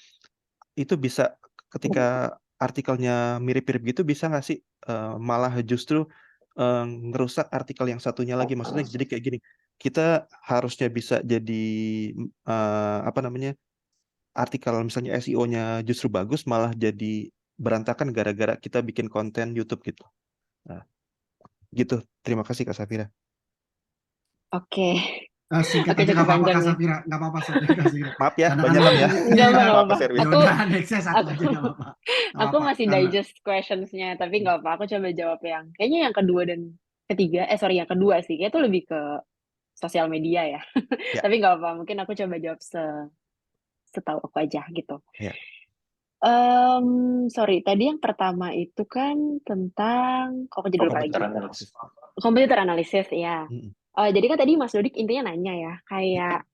Speaker 4: Itu bisa ketika artikelnya mirip-mirip gitu bisa nggak sih malah justru ngerusak artikel yang satunya lagi. Maksudnya jadi kayak gini. Kita harusnya bisa jadi apa namanya artikel misalnya SEO-nya justru bagus malah jadi berantakan gara-gara kita bikin konten YouTube gitu. Nah, gitu. Terima kasih Kak Safira.
Speaker 2: Oke.
Speaker 1: Singkat
Speaker 2: Oke,
Speaker 1: aja nggak
Speaker 2: cukup
Speaker 1: apa-apa
Speaker 2: panjang
Speaker 1: Kak
Speaker 2: nih.
Speaker 1: Safira, nggak apa-apa Safira.
Speaker 4: Maaf ya,
Speaker 1: Kadang-kadang
Speaker 4: banyak kan ya.
Speaker 2: Enggak apa,
Speaker 1: iya.
Speaker 2: enggak
Speaker 4: Maaf
Speaker 2: apa.
Speaker 4: Mas Erwin.
Speaker 1: Ya
Speaker 2: Aku
Speaker 1: udah next satu
Speaker 2: aku
Speaker 1: aja nggak apa-apa. Nggak
Speaker 2: aku
Speaker 1: apa-apa.
Speaker 2: masih digest questionsnya, tapi nggak apa. Aku coba jawab yang kayaknya yang kedua dan ketiga. Sorry yang kedua sih. Kayak itu lebih ke sosial media ya.
Speaker 4: Ya,
Speaker 2: Tapi nggak apa. Mungkin aku coba jawab setahu aku aja gitu.
Speaker 4: ya.
Speaker 2: Sorry, tadi yang pertama itu kan tentang kok aku jadi lupa lagi.
Speaker 4: Kompetitor analisis.
Speaker 2: Komputer analisis ya.
Speaker 4: Mm-mm.
Speaker 2: Jadi kan tadi Mas Dodik intinya nanya ya, kayak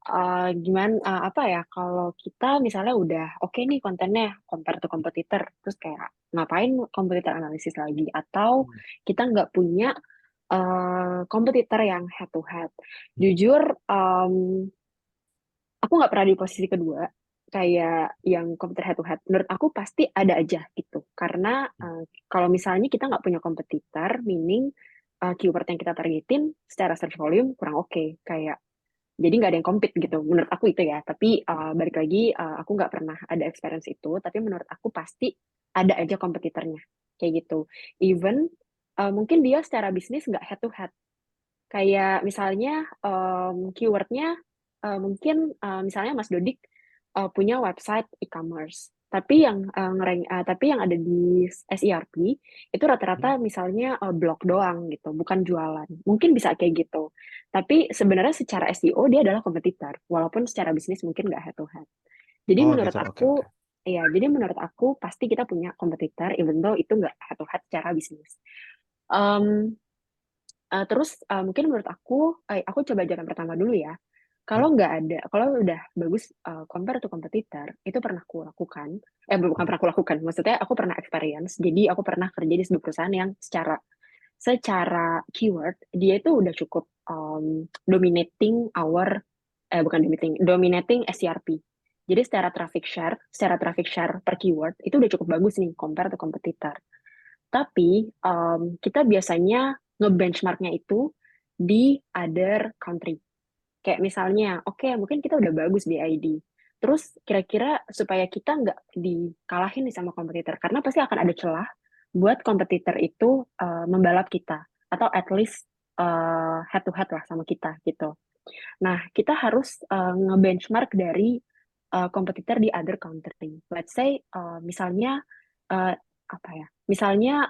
Speaker 2: gimana apa ya kalau kita misalnya udah oke nih kontennya compare to kompetitor, terus kayak ngapain kompetitor analisis lagi? Atau kita nggak punya kompetitor yang head to head. Jujur, aku nggak pernah di posisi kedua kayak yang komputer head to head. Menurut aku pasti ada aja gitu. Karena kalau misalnya kita nggak punya kompetitor, meaning keyword yang kita targetin secara search volume kurang oke. Kayak jadi nggak ada yang compete gitu. Menurut aku itu ya. Tapi balik lagi, aku nggak pernah ada experience itu. Tapi menurut aku pasti ada aja kompetitornya kayak gitu. Even mungkin dia secara bisnis nggak head to head, Kayak misalnya keywordnya mungkin misalnya Mas Dodik punya website e-commerce, tapi tapi yang ada di SERP itu rata-rata misalnya blog doang gitu, bukan jualan. Mungkin bisa kayak gitu. Tapi sebenarnya secara SEO dia adalah kompetitor, walaupun secara bisnis mungkin nggak head to head. Jadi
Speaker 4: Oh
Speaker 2: menurut
Speaker 4: gitu, oke
Speaker 2: aku,
Speaker 4: oke.
Speaker 2: ya, jadi menurut aku pasti kita punya kompetitor, even though itu nggak head to head secara bisnis. Em, terus mungkin menurut aku coba jalan pertama dulu ya. Kalau nggak ada, kalau udah bagus compare to kompetitor, itu pernah aku lakukan. Bukan pernah aku lakukan, maksudnya aku pernah experience. Jadi aku pernah kerja di sebuah perusahaan yang secara keyword dia itu udah cukup dominating bukan dominating SCRP. Jadi secara traffic share per keyword itu udah cukup bagus nih compare to kompetitor. Tapi kita biasanya nge-benchmarknya itu di other country. Kayak misalnya, oke, mungkin kita udah bagus di ID. Terus kira-kira supaya kita nggak dikalahin nih sama kompetitor, karena pasti akan ada celah buat kompetitor itu membalap kita, atau at least head to head lah sama kita gitu. Nah, kita harus nge-benchmark dari kompetitor di other country. Let's say misalnya uh, apa ya? Misalnya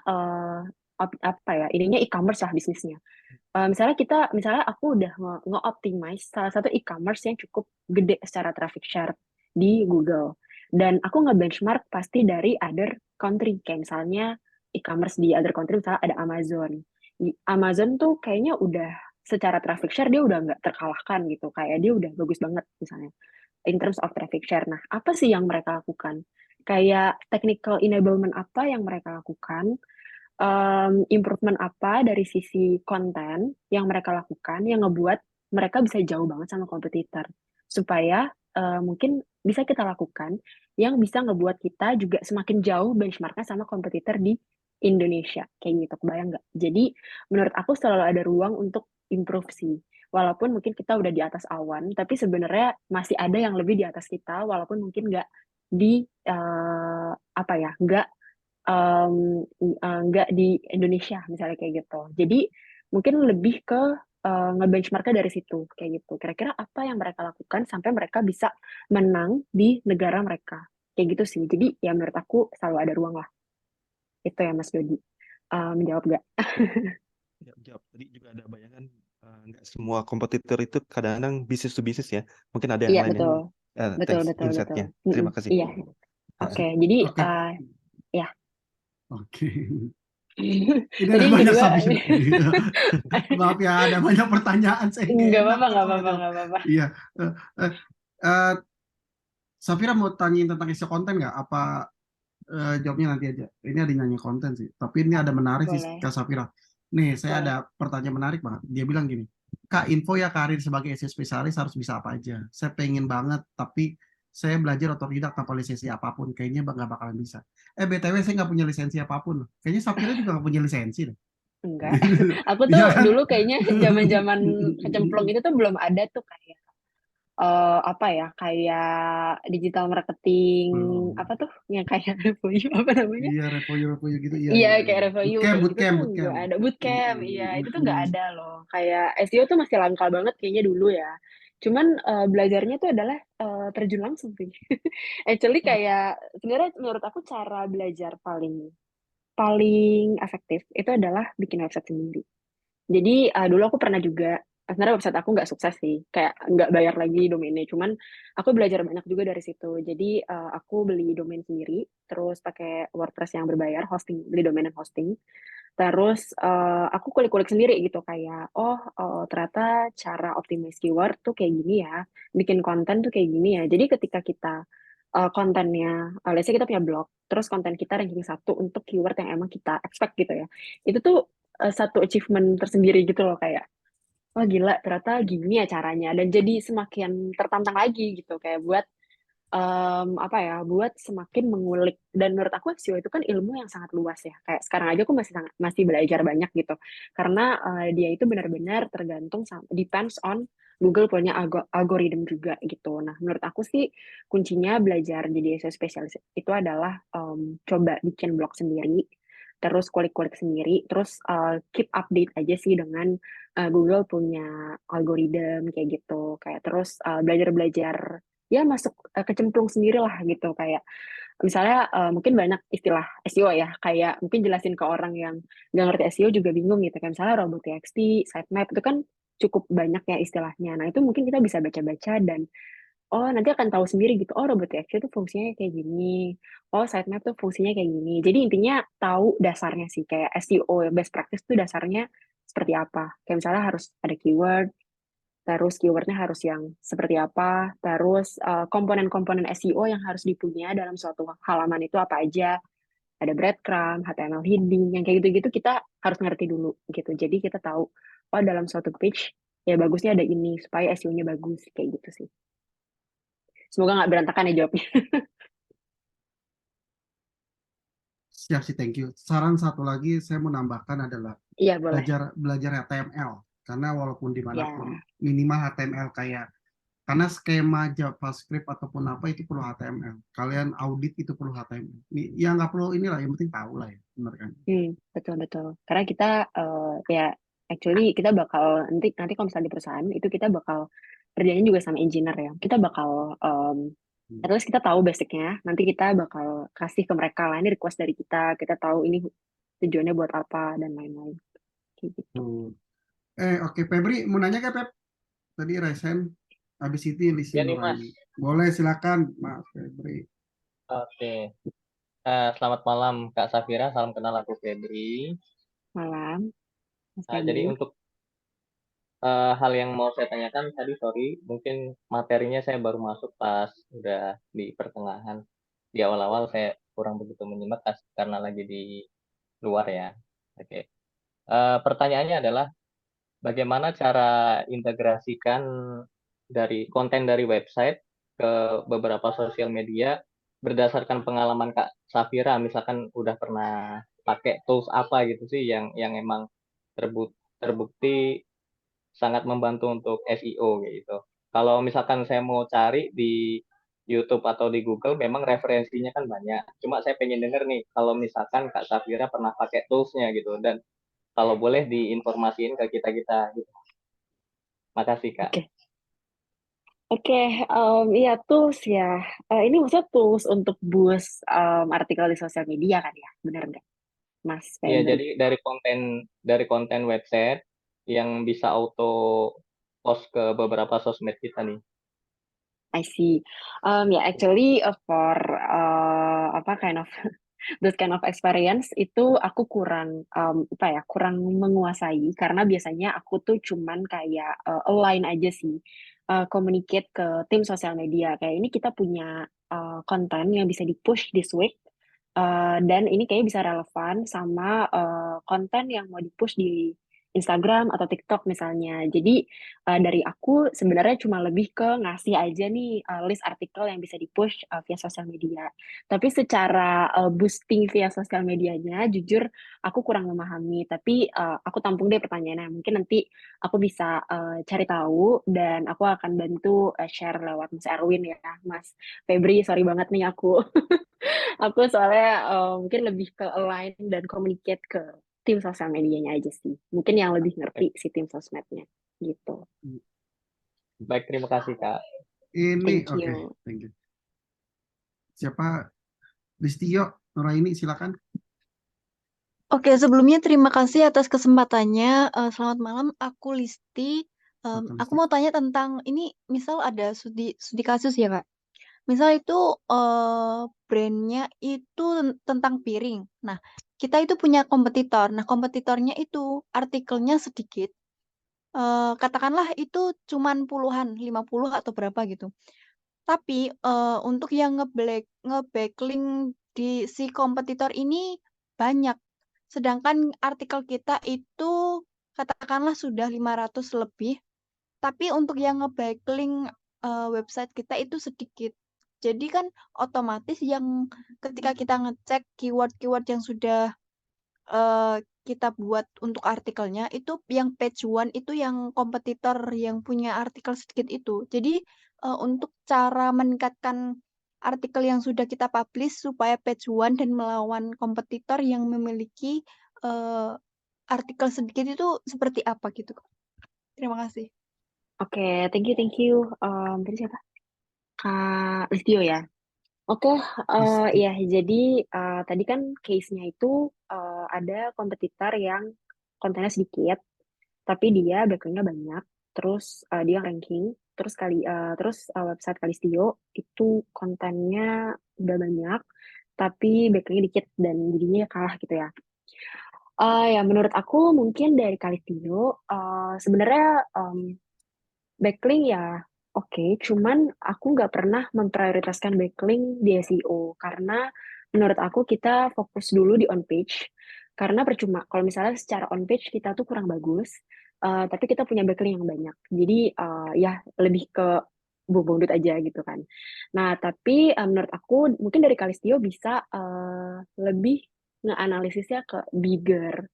Speaker 2: apa ya? Ininya e-commerce lah bisnisnya. Misalnya aku udah nge-optimize salah satu e-commerce yang cukup gede secara traffic share di Google. Dan aku nge-benchmark pasti dari other country. Kayak misalnya e-commerce di other country, misalnya ada Amazon. Amazon tuh kayaknya udah secara traffic share dia udah nggak terkalahkan gitu. Kayak dia udah bagus banget misalnya in terms of traffic share. Nah, apa sih yang mereka lakukan? Kayak technical enablement apa yang mereka lakukan? Improvement apa dari sisi konten yang mereka lakukan yang ngebuat mereka bisa jauh banget sama kompetitor, supaya mungkin bisa kita lakukan yang bisa ngebuat kita juga semakin jauh benchmarknya sama kompetitor di Indonesia kayak gitu. Kebayang nggak? Jadi menurut aku selalu ada ruang untuk improve sih, walaupun mungkin kita udah di atas awan, tapi sebenarnya masih ada yang lebih di atas kita, walaupun mungkin nggak di apa ya, nggak di Indonesia misalnya kayak gitu. Jadi mungkin lebih ke ngebenchmarknya dari situ kayak gitu. Kira-kira apa yang mereka lakukan sampai mereka bisa menang di negara mereka kayak gitu sih. Jadi ya menurut aku selalu ada ruang lah. Itu ya Mas Dodi. Menjawab nggak?
Speaker 4: Jawab. Tadi juga ada bayangan nggak semua kompetitor itu kadang-kadang bisnis to bisnis ya. Mungkin ada yang
Speaker 2: Iya
Speaker 4: lain ya.
Speaker 2: betul, betul,
Speaker 4: Thanks
Speaker 2: betul, betul.
Speaker 4: insight-nya. Terima kasih.
Speaker 2: Iya. Oke, jadi
Speaker 1: Oke,
Speaker 2: ya.
Speaker 1: oke. Ini
Speaker 2: Tadi
Speaker 1: ada
Speaker 2: yang
Speaker 1: banyak
Speaker 2: kedua,
Speaker 1: submission. Maaf ya, ada banyak pertanyaan. Saya nggak
Speaker 2: nggak
Speaker 1: enak
Speaker 2: apa-apa, nggak
Speaker 1: kalau
Speaker 2: apa-apa,
Speaker 1: jawab.
Speaker 2: nggak apa-apa.
Speaker 1: Iya. Eh, eh, eh, Safira mau tanyain tentang isi konten nggak? Apa jawabnya nanti aja? Ini ada yang nanya konten sih. Tapi ini ada menarik sih,
Speaker 2: Boleh,
Speaker 1: Kak Safira. Nih, saya ada
Speaker 2: boleh.
Speaker 1: pertanyaan menarik banget. Dia bilang gini, Kak, info ya karir sebagai SEO spesialis harus bisa apa aja. Saya pengen banget, tapi saya belajar otodidak tanpa lisensi apapun. Kayaknya nggak bakalan bisa. BTW saya nggak punya lisensi apapun loh. Kayaknya Safira juga nggak punya lisensi deh.
Speaker 2: Enggak. Aku
Speaker 1: Iya
Speaker 2: tuh
Speaker 1: kan?
Speaker 2: dulu kayaknya zaman-zaman kecemplung itu tuh belum ada tuh kayak apa ya, kayak digital marketing
Speaker 1: Belum.
Speaker 2: apa tuh yang kayak Revoyu apa namanya?
Speaker 1: Iya, review gitu. Iya,
Speaker 2: Iya,
Speaker 1: iya, iya.
Speaker 2: kayak Revoyu
Speaker 1: Bootcamp,
Speaker 2: kayak gitu
Speaker 1: bootcamp,
Speaker 2: tuh nggak
Speaker 1: bootcamp.
Speaker 2: ada bootcamp. Iya, itu tuh nggak
Speaker 1: Mm-mm.
Speaker 2: ada loh. Kayak SEO tuh masih langka banget kayaknya dulu ya. Cuman belajarnya tuh adalah terjun langsung sih. Actually kayak sebenarnya menurut aku cara belajar paling paling efektif itu adalah bikin website sendiri. Jadi dulu aku pernah juga, sebenarnya website aku nggak sukses sih, kayak nggak bayar lagi domainnya. Cuman aku belajar banyak juga dari situ. Jadi aku beli domain sendiri, terus pakai WordPress yang berbayar, beli domain dan hosting. Terus aku kulik-kulik sendiri gitu, kayak ternyata cara optimize keyword tuh kayak gini ya, bikin konten tuh kayak gini ya. Jadi ketika kita kontennya, let's say kita punya blog, terus konten kita ranking 1 untuk keyword yang emang kita expect gitu ya. Itu tuh satu achievement tersendiri gitu loh, kayak wah gila ternyata gini ya caranya, dan jadi semakin tertantang lagi gitu kayak buat apa ya, buat semakin mengulik. Dan menurut aku SEO itu kan ilmu yang sangat luas ya, kayak sekarang aja aku masih belajar banyak gitu, karena dia itu benar-benar tergantung depends on Google punya algoritma juga gitu. Nah menurut aku sih kuncinya belajar jadi SEO spesialis itu adalah coba bikin blog sendiri, terus kulik-kulik sendiri, terus keep update aja sih dengan Google punya algoritma kayak gitu, kayak terus belajar-belajar ya masuk kecemplung sendiri lah gitu, kayak misalnya mungkin banyak istilah SEO ya, kayak mungkin jelasin ke orang yang nggak ngerti SEO juga bingung gitu kan, misalnya robot.txt, sitemap itu kan cukup banyak ya istilahnya. Nah itu mungkin kita bisa baca-baca dan oh nanti akan tahu sendiri gitu, oh robot.txt itu fungsinya kayak gini, oh sitemap tuh fungsinya kayak gini. Jadi intinya tahu dasarnya sih, kayak SEO best practice tuh dasarnya seperti apa. Kayak misalnya harus ada keyword, terus keywordnya harus yang seperti apa, terus komponen-komponen SEO yang harus dipunya dalam suatu halaman itu apa aja, ada breadcrumb, HTML heading, yang kayak gitu-gitu kita harus ngerti dulu gitu. Jadi kita tahu, oh dalam suatu page ya bagusnya ada ini supaya SEO-nya bagus kayak gitu sih. Semoga nggak berantakan ya jawabnya.
Speaker 1: Siap sih, thank you. Saran satu lagi saya mau nambahkan adalah
Speaker 2: Iya boleh.
Speaker 1: belajar HTML, karena walaupun dimanapun
Speaker 2: Ya,
Speaker 1: minimal HTML, kayak karena skema JavaScript ataupun apa itu perlu HTML. Kalian audit itu perlu HTML. Ya nggak perlu inilah, yang penting tahu lah ya, benar kan?
Speaker 2: betul betul. Karena kita ya actually kita bakal nanti nanti kalau misalnya di perusahaan itu kita bakal kerjanya juga sama engineer ya. Kita bakal at least kita tahu basicnya. Nanti kita bakal kasih ke mereka lah, ini request dari kita tahu ini tujuannya buat apa dan lain-lain. Kayak gitu.
Speaker 1: Tuh. Oke, Febri mau nanya ke Pep? Tadi Resen, habis itu Lisi
Speaker 3: Ya nih Mas.
Speaker 1: Nuraini. Boleh, silakan Mas Febri.
Speaker 3: Oke. Selamat malam Kak Safira, salam kenal aku Febri.
Speaker 2: Malam, Mas
Speaker 3: Nah, jadi
Speaker 2: Febri.
Speaker 3: untuk hal yang mau saya tanyakan tadi, sorry, mungkin materinya saya baru masuk pas udah di pertengahan. Di awal-awal saya kurang begitu menyimak karena lagi di luar ya. Oke. Pertanyaannya adalah bagaimana cara integrasikan dari konten dari website ke beberapa sosial media berdasarkan pengalaman Kak Safira, misalkan udah pernah pakai tools apa gitu sih yang emang terbukti sangat membantu untuk SEO gitu. Kalau misalkan saya mau cari di YouTube atau di Google, memang referensinya kan banyak. Cuma saya pengen denger nih, kalau misalkan Kak Safira pernah pakai toolsnya gitu, dan kalau boleh diinformasiin ke kita-kita gitu. Makasih Kak.
Speaker 2: Oke. Oke, iya tools ya. Ini maksudnya tools untuk boost artikel di sosial media kan ya? Benar nggak, Mas
Speaker 3: Iya,
Speaker 2: Febri?
Speaker 3: jadi dari konten website yang bisa auto post ke beberapa sosmed kita nih.
Speaker 2: I see. Ya, actually for apa kind of that kind of experience itu aku kurang apa ya, kurang menguasai karena biasanya aku tuh cuman kayak align aja sih, communicate ke tim sosial media. Kayak ini kita punya konten yang bisa di-push this week, dan ini kayaknya bisa relevan sama konten yang mau di-push di Instagram atau TikTok misalnya. Jadi dari aku sebenarnya cuma lebih ke ngasih aja nih list artikel yang bisa di-push via sosial media. Tapi secara boosting via sosial medianya, jujur aku kurang memahami. Tapi aku tampung deh pertanyaannya. Mungkin nanti aku bisa cari tahu dan aku akan bantu share lewat Mas Erwin ya, Mas Febri. Sorry banget nih aku. Aku soalnya mungkin lebih ke align dan communicate ke tim sosial medianya aja sih. Mungkin yang lebih ngerti si tim sosmednya gitu.
Speaker 3: Baik, terima kasih Kak.
Speaker 1: Ini,
Speaker 2: Thank
Speaker 1: oke,
Speaker 2: you.
Speaker 1: thank you. Siapa? Listio Nuraini, silakan.
Speaker 5: Oke, sebelumnya terima kasih atas kesempatannya. Selamat malam, aku Listi.
Speaker 1: Silakan,
Speaker 5: Aku
Speaker 1: Listi.
Speaker 5: mau tanya tentang ini, misal ada studi kasus ya, Kak. Misal itu brandnya itu tentang piring. Nah, kita itu punya kompetitor. Nah, kompetitornya itu artikelnya sedikit. Katakanlah itu cuman puluhan, 50 atau berapa gitu. Tapi untuk yang ngebacklink di si kompetitor ini banyak. Sedangkan artikel kita itu katakanlah sudah 500 lebih, tapi untuk yang nge-backlink website kita itu sedikit. Jadi kan otomatis yang ketika kita ngecek keyword-keyword yang sudah kita buat untuk artikelnya itu yang page one itu yang kompetitor yang punya artikel sedikit itu. Jadi untuk cara meningkatkan artikel yang sudah kita publish supaya page one dan melawan kompetitor yang memiliki artikel sedikit itu seperti apa gitu, Kak? Terima kasih.
Speaker 2: Oke, thank you. Tadi siapa? Kak Listio ya. Oke,
Speaker 1: Listi.
Speaker 2: ya jadi tadi kan case-nya itu ada kompetitor yang kontennya sedikit, tapi dia backlink-nya banyak, terus dia ranking, terus website Kalistio itu kontennya udah banyak, tapi backlink-nya dikit dan jadinya kalah gitu ya. Ya menurut aku mungkin dari Kalistio sebenarnya backlink ya oke, cuman aku nggak pernah memprioritaskan backlink di SEO karena menurut aku kita fokus dulu di on page karena percuma kalau misalnya secara on page kita tuh kurang bagus, tapi kita punya backlink yang banyak. Jadi ya lebih ke buang duit aja gitu kan. Nah tapi menurut aku mungkin dari Kalistio bisa lebih nge-analisisnya ke bigger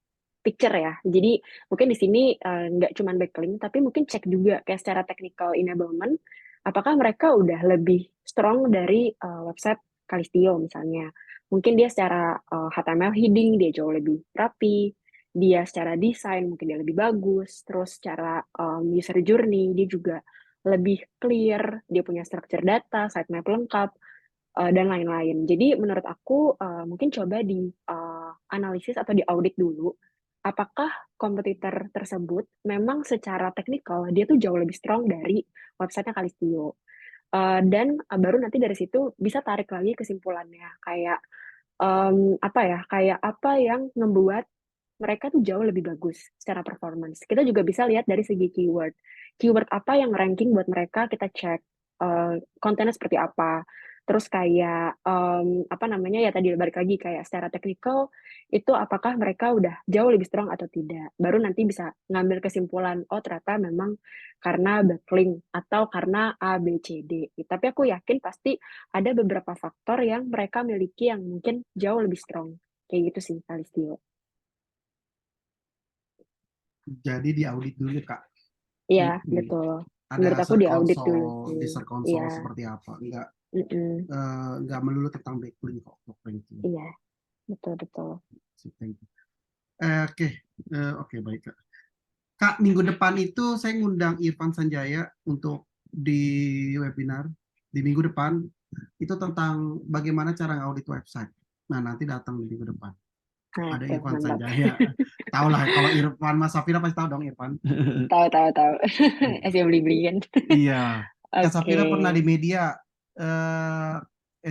Speaker 2: picture ya. Jadi mungkin di sini nggak cuma backlink, tapi mungkin cek juga kayak secara technical enablement, apakah mereka udah lebih strong dari website Kalistio misalnya. Mungkin dia secara HTML heading dia jauh lebih rapi, dia secara desain mungkin dia lebih bagus, terus secara user journey dia juga lebih clear, dia punya structure data, sitemap lengkap, dan lain-lain. Jadi menurut aku mungkin coba di analisis atau di audit dulu apakah kompetitor tersebut memang secara teknikal dia tuh jauh lebih strong dari websitenya Kalistio. Dan baru nanti dari situ bisa tarik lagi kesimpulannya kayak kayak apa yang membuat mereka tuh jauh lebih bagus secara performance. Kita juga bisa lihat dari segi keyword. Keyword apa yang ranking buat mereka kita cek kontennya seperti apa. Terus kayak apa namanya ya tadi balik lagi kayak secara teknikal itu apakah mereka udah jauh lebih strong atau tidak. Baru nanti bisa ngambil kesimpulan oh ternyata memang karena backlink atau karena A B C D. Tapi aku yakin pasti ada beberapa faktor yang mereka miliki yang mungkin jauh lebih strong. Kayak gitu sih Kalistio.
Speaker 1: Jadi diaudit dulu Kak.
Speaker 2: Iya, betul. Menurut
Speaker 1: Ada
Speaker 2: aku
Speaker 1: search
Speaker 2: diaudit dulu
Speaker 1: console, di
Speaker 2: sih.
Speaker 1: search console
Speaker 2: Iya,
Speaker 1: seperti apa?
Speaker 2: mm-mm.
Speaker 1: Enggak melulu tentang backlink kok untuk ranking.
Speaker 2: Iya, betul.
Speaker 1: Thank you. Oke, oke baik Kak. Kak, minggu depan itu saya ngundang Irfan Sanjaya untuk di webinar di minggu depan itu tentang bagaimana cara ngaudit website. Nah, nanti datang di minggu depan.
Speaker 2: Nah,
Speaker 1: Ada
Speaker 2: itu
Speaker 1: Irfan
Speaker 2: mantap.
Speaker 1: Sanjaya. Tahu lah kalau Irfan Mas Safira pasti tahu dong Irfan.
Speaker 2: Tahu. SEO beli-beli kan.
Speaker 1: Iya. Kak
Speaker 2: Oke,
Speaker 1: Safira pernah di media eh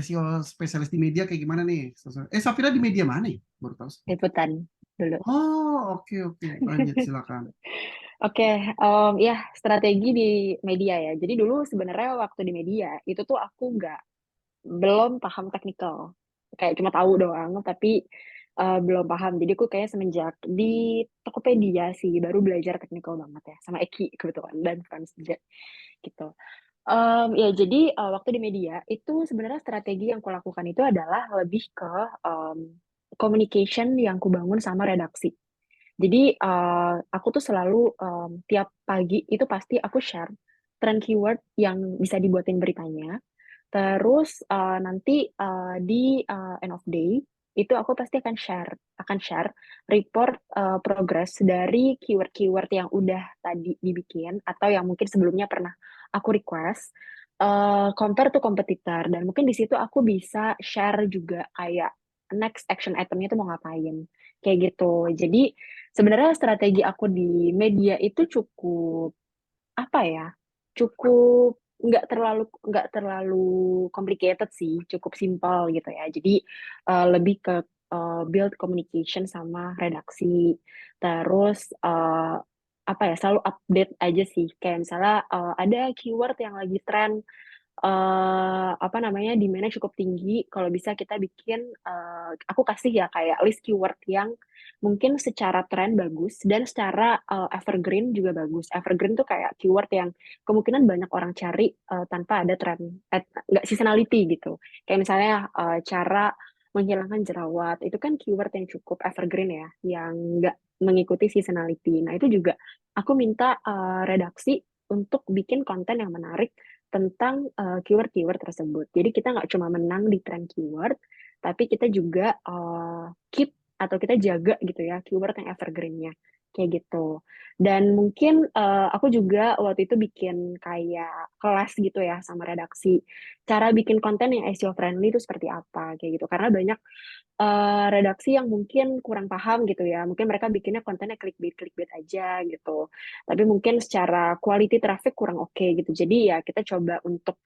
Speaker 1: SEO spesialis di media kayak gimana nih? Safira di media mana ya? Baru tahu.
Speaker 2: liputan dulu.
Speaker 1: Oh, oke. Lanjut silakan.
Speaker 2: Oke, ya strategi di media ya. Jadi dulu sebenarnya waktu di media itu tuh aku belum paham teknikal. Kayak cuma tahu doang, tapi belum paham. Jadi aku kayak semenjak di Tokopedia sih baru belajar teknikal banget ya. Sama Eki kebetulan dan Frans juga gitu. Ya jadi waktu di media itu sebenarnya strategi yang kulakukan itu adalah lebih ke communication yang kubangun sama redaksi. Jadi aku tuh selalu tiap pagi itu pasti aku share trend keyword yang bisa dibuatin beritanya. Terus nanti di end of day itu aku pasti akan share report progress dari keyword-keyword yang udah tadi dibikin atau yang mungkin sebelumnya pernah aku request compare to kompetitor dan mungkin di situ aku bisa share juga kayak next action itemnya itu mau ngapain kayak gitu. Jadi sebenarnya strategi aku di media itu cukup apa ya? Cukup nggak terlalu complicated sih, cukup simpel gitu ya. Jadi lebih ke build communication sama redaksi. Terus selalu update aja sih. Kayak misalnya ada keyword yang lagi tren demand-nya cukup tinggi. Kalau bisa kita bikin, aku kasih ya kayak list keyword yang mungkin secara tren bagus dan secara evergreen juga bagus. Evergreen tuh kayak keyword yang kemungkinan banyak orang cari tanpa ada tren, nggak seasonality gitu. Kayak misalnya cara menghilangkan jerawat, itu kan keyword yang cukup evergreen ya, yang nggak mengikuti seasonality. Nah itu juga aku minta redaksi untuk bikin konten yang menarik tentang keyword-keyword tersebut. Jadi kita nggak cuma menang di tren keyword, tapi kita juga keep atau kita jaga gitu ya keyword yang evergreen-nya kayak gitu. Dan mungkin aku juga waktu itu bikin kayak kelas gitu ya sama redaksi. Cara bikin konten yang SEO friendly itu seperti apa kayak gitu. Karena banyak redaksi yang mungkin kurang paham gitu ya. Mungkin mereka bikinnya kontennya clickbait aja gitu. Tapi mungkin secara quality traffic kurang oke gitu. Jadi ya kita coba untuk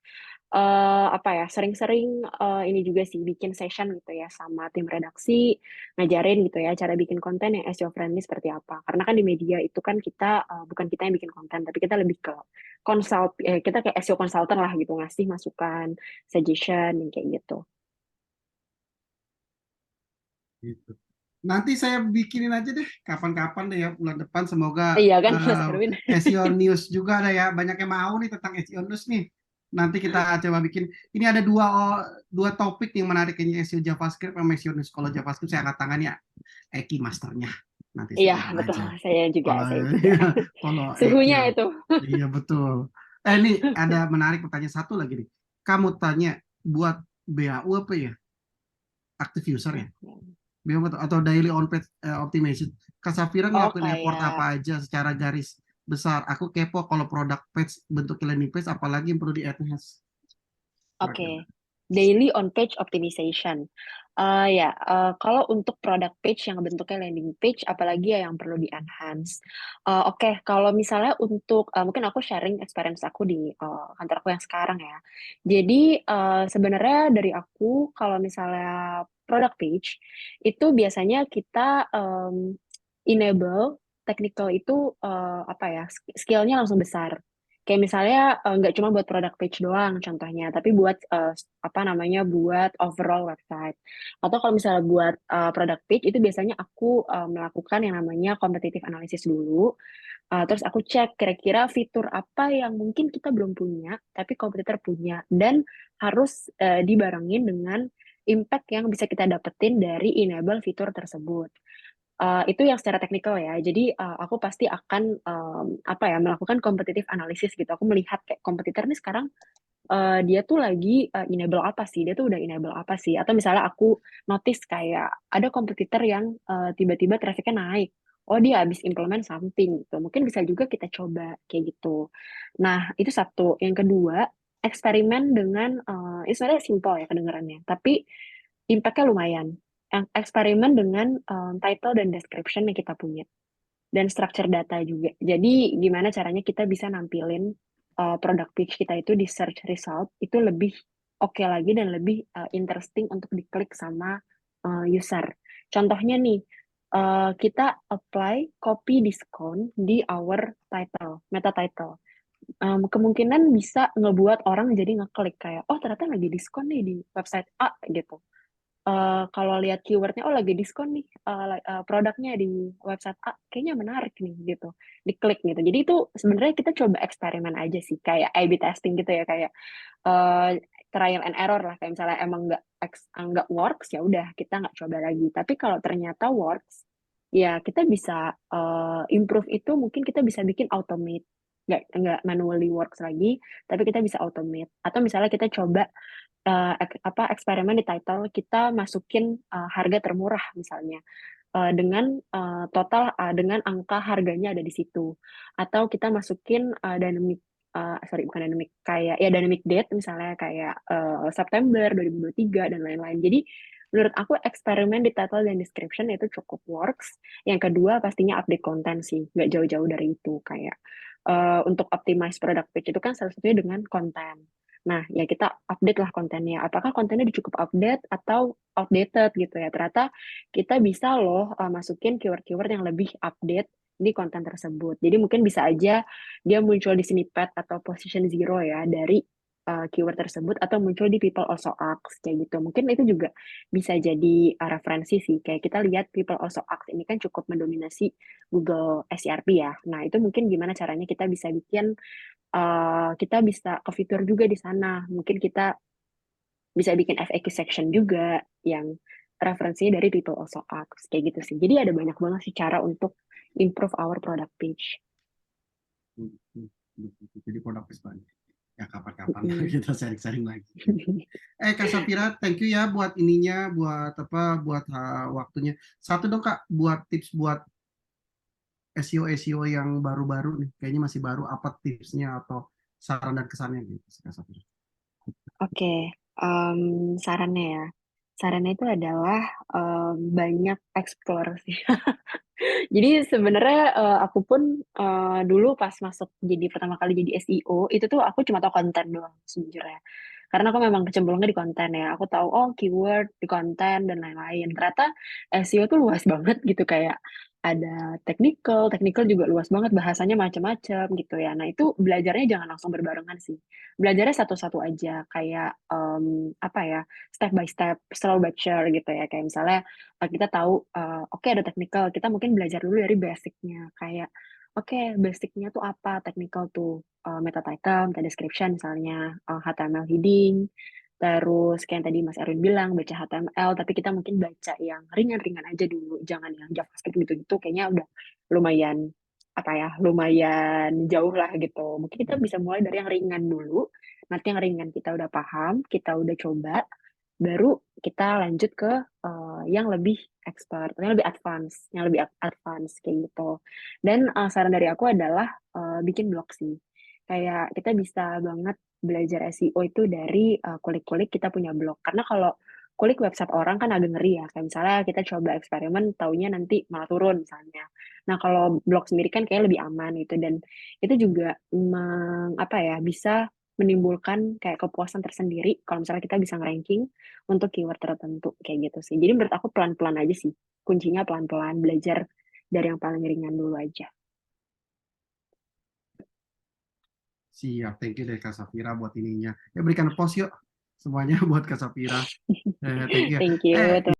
Speaker 2: apa ya, sering-sering ini juga sih bikin session gitu ya sama tim redaksi, ngajarin gitu ya cara bikin konten yang SEO friendly seperti apa. Karena kan di media itu kan kita bukan kita yang bikin konten, tapi kita lebih ke kita kayak SEO consultant lah gitu, ngasih masukan, suggestion yang kayak gitu.
Speaker 1: Gitu. Nanti saya bikinin aja deh kapan-kapan deh ya bulan depan, semoga
Speaker 2: Iya kan Mas Erwin?
Speaker 1: SEO News juga ada ya, banyak yang mau nih tentang SEO News nih. Nanti kita coba bikin. Ini ada dua topik yang menarik, ini SEO JavaScript sama SEO News. Kalau JavaScript saya angkat tangan ya Eki masternya. Nanti saya
Speaker 2: Iya
Speaker 1: undang
Speaker 2: betul,
Speaker 1: aja.
Speaker 2: saya juga,
Speaker 1: Kalau
Speaker 2: saya juga.
Speaker 1: kalau
Speaker 2: Suhunya
Speaker 1: Eki,
Speaker 2: itu.
Speaker 1: iya betul. Ini ada menarik pertanyaan satu lagi nih. Kamu tanya buat BAU apa ya? Active user ya? Atau daily on page optimization. Kak Safira
Speaker 2: Oh
Speaker 1: ngelakuin effort
Speaker 2: kayak,
Speaker 1: apa aja secara garis besar? Aku kepo kalau product page bentuk landing page, apalagi yang perlu di enhance.
Speaker 2: oke. Daily on page optimization. Kalau untuk product page yang bentuknya landing page, apalagi ya yang perlu di-enhance. Oke, kalau misalnya untuk, mungkin aku sharing experience aku di kantor aku yang sekarang ya. Jadi sebenarnya dari aku, kalau misalnya product page, itu biasanya kita enable technical itu apa ya, skill-nya langsung besar. Kayak misalnya nggak cuma buat product page doang contohnya, tapi buat apa namanya buat overall website. Atau kalau misalnya buat product page itu biasanya aku melakukan yang namanya competitive analysis dulu. Terus aku cek kira-kira fitur apa yang mungkin kita belum punya, tapi kompetitor punya, dan harus dibarengin dengan impact yang bisa kita dapetin dari enable fitur tersebut. Itu yang secara teknikal ya. Jadi aku pasti akan apa ya melakukan competitive analysis gitu. Aku melihat kayak kompetitor nih sekarang dia tuh lagi enable apa sih? Dia tuh udah enable apa sih? Atau misalnya aku notice kayak ada kompetitor yang tiba-tiba trafficnya naik. Oh dia habis implement something gitu. Mungkin bisa juga kita coba kayak gitu. Nah itu satu. Yang kedua eksperimen dengan ini sebenarnya simple ya kedengarannya. Tapi impact-nya lumayan. Eksperimen dengan title dan description yang kita punya dan structure data juga. Jadi gimana caranya kita bisa nampilin product page kita itu di search result itu lebih oke lagi dan lebih interesting untuk diklik sama user. Contohnya nih, kita apply copy discount di our title, meta title. Kemungkinan bisa ngebuat orang jadi ngeklik kayak, oh ternyata lagi diskon nih di website A gitu. Kalau lihat keywordnya, oh lagi diskon nih produknya di website A, kayaknya menarik nih gitu, diklik gitu. Jadi itu sebenarnya kita coba eksperimen aja sih, kayak A/B testing gitu ya, kayak trial and error lah. Kayak misalnya emang nggak works, ya udah kita nggak coba lagi. Tapi kalau ternyata works, ya kita bisa improve itu. Mungkin kita bisa bikin automate, nggak manually works lagi, tapi kita bisa automate. Atau misalnya kita coba eksperimen di title kita masukin harga termurah misalnya dengan total dengan angka harganya ada di situ, atau kita masukin dynamic bukan dynamic, kayak ya dynamic date misalnya kayak September 2023 dan lain-lain. Jadi menurut aku eksperimen di title dan description itu cukup works. Yang kedua pastinya update konten sih, nggak jauh-jauh dari itu. Kayak untuk optimize product page itu kan salah satunya dengan konten. Nah, ya kita update lah kontennya. Apakah kontennya cukup update atau outdated gitu ya. Ternyata kita bisa loh masukin keyword-keyword yang lebih update di konten tersebut. Jadi mungkin bisa aja dia muncul di snippet atau position zero ya dari keyword tersebut, atau muncul di people also ask kayak gitu. Mungkin itu juga bisa jadi referensi sih. Kayak kita lihat people also ask ini kan cukup mendominasi Google SERP ya. Nah, itu mungkin gimana caranya kita bisa bikin kita bisa ke fitur juga di sana. Mungkin kita bisa bikin FAQ section juga yang referensinya dari people also ask kayak gitu sih. Jadi ada banyak banget sih cara untuk improve our product page.
Speaker 1: Jadi produk page banyak. Ya kapan-kapan
Speaker 2: Mm-mm.
Speaker 1: kita sharing-sharing lagi. Kak Safira, thank you ya buat ininya, buat apa, buat waktunya. Satu dong Kak, buat tips buat SEO yang baru-baru nih, kayaknya masih baru. Apa tipsnya atau saran dan kesannya gitu, Kak Safira?
Speaker 2: Oke, sarannya ya. Sarannya itu adalah banyak explore sih. Jadi sebenarnya aku pun dulu pas masuk jadi pertama kali jadi SEO itu tuh aku cuma tahu konten doang sejujurnya. Karena aku memang kecemplungnya di konten ya. Aku tahu oh keyword di konten dan lain-lain. Ternyata SEO tuh luas banget gitu kayak ada technical juga luas banget bahasanya macam-macam gitu ya. Nah, itu belajarnya jangan langsung berbarengan sih. Belajarnya satu-satu aja kayak apa ya? Step by step, slow but sure gitu ya. Kayak misalnya kita tahu oke ada technical, kita mungkin belajar dulu dari basicnya kayak oke basicnya tuh apa technical tuh meta title, meta description misalnya HTML heading, terus kayak yang tadi Mas Erwin bilang baca HTML tapi kita mungkin baca yang ringan-ringan aja dulu, jangan yang JavaScript gitu-gitu kayaknya udah lumayan apa ya lumayan jauh lah gitu. Mungkin kita bisa mulai dari yang ringan dulu. Nanti yang ringan kita udah paham, kita udah coba, baru kita lanjut ke yang lebih expert, yang lebih advance kayak gitu. Dan saran dari aku adalah bikin blog sih. Kayak kita bisa banget belajar SEO itu dari kulik-kulik kita punya blog. Karena kalau kulik website orang kan agak ngeri ya. Kayak misalnya kita coba eksperimen, taunya nanti malah turun misalnya. Nah kalau blog sendiri kan kayak lebih aman gitu. Dan itu juga apa ya bisa menimbulkan kayak kepuasan tersendiri kalau misalnya kita bisa nge-ranking untuk keyword tertentu kayak gitu sih. Jadi menurut aku pelan-pelan aja sih. Kuncinya pelan-pelan belajar dari yang paling ringan dulu aja.
Speaker 1: Siap, thank you deh Kak Safira buat ininya. Ya berikan post yuk semuanya buat Kak Safira. Thank you.
Speaker 2: Thank you.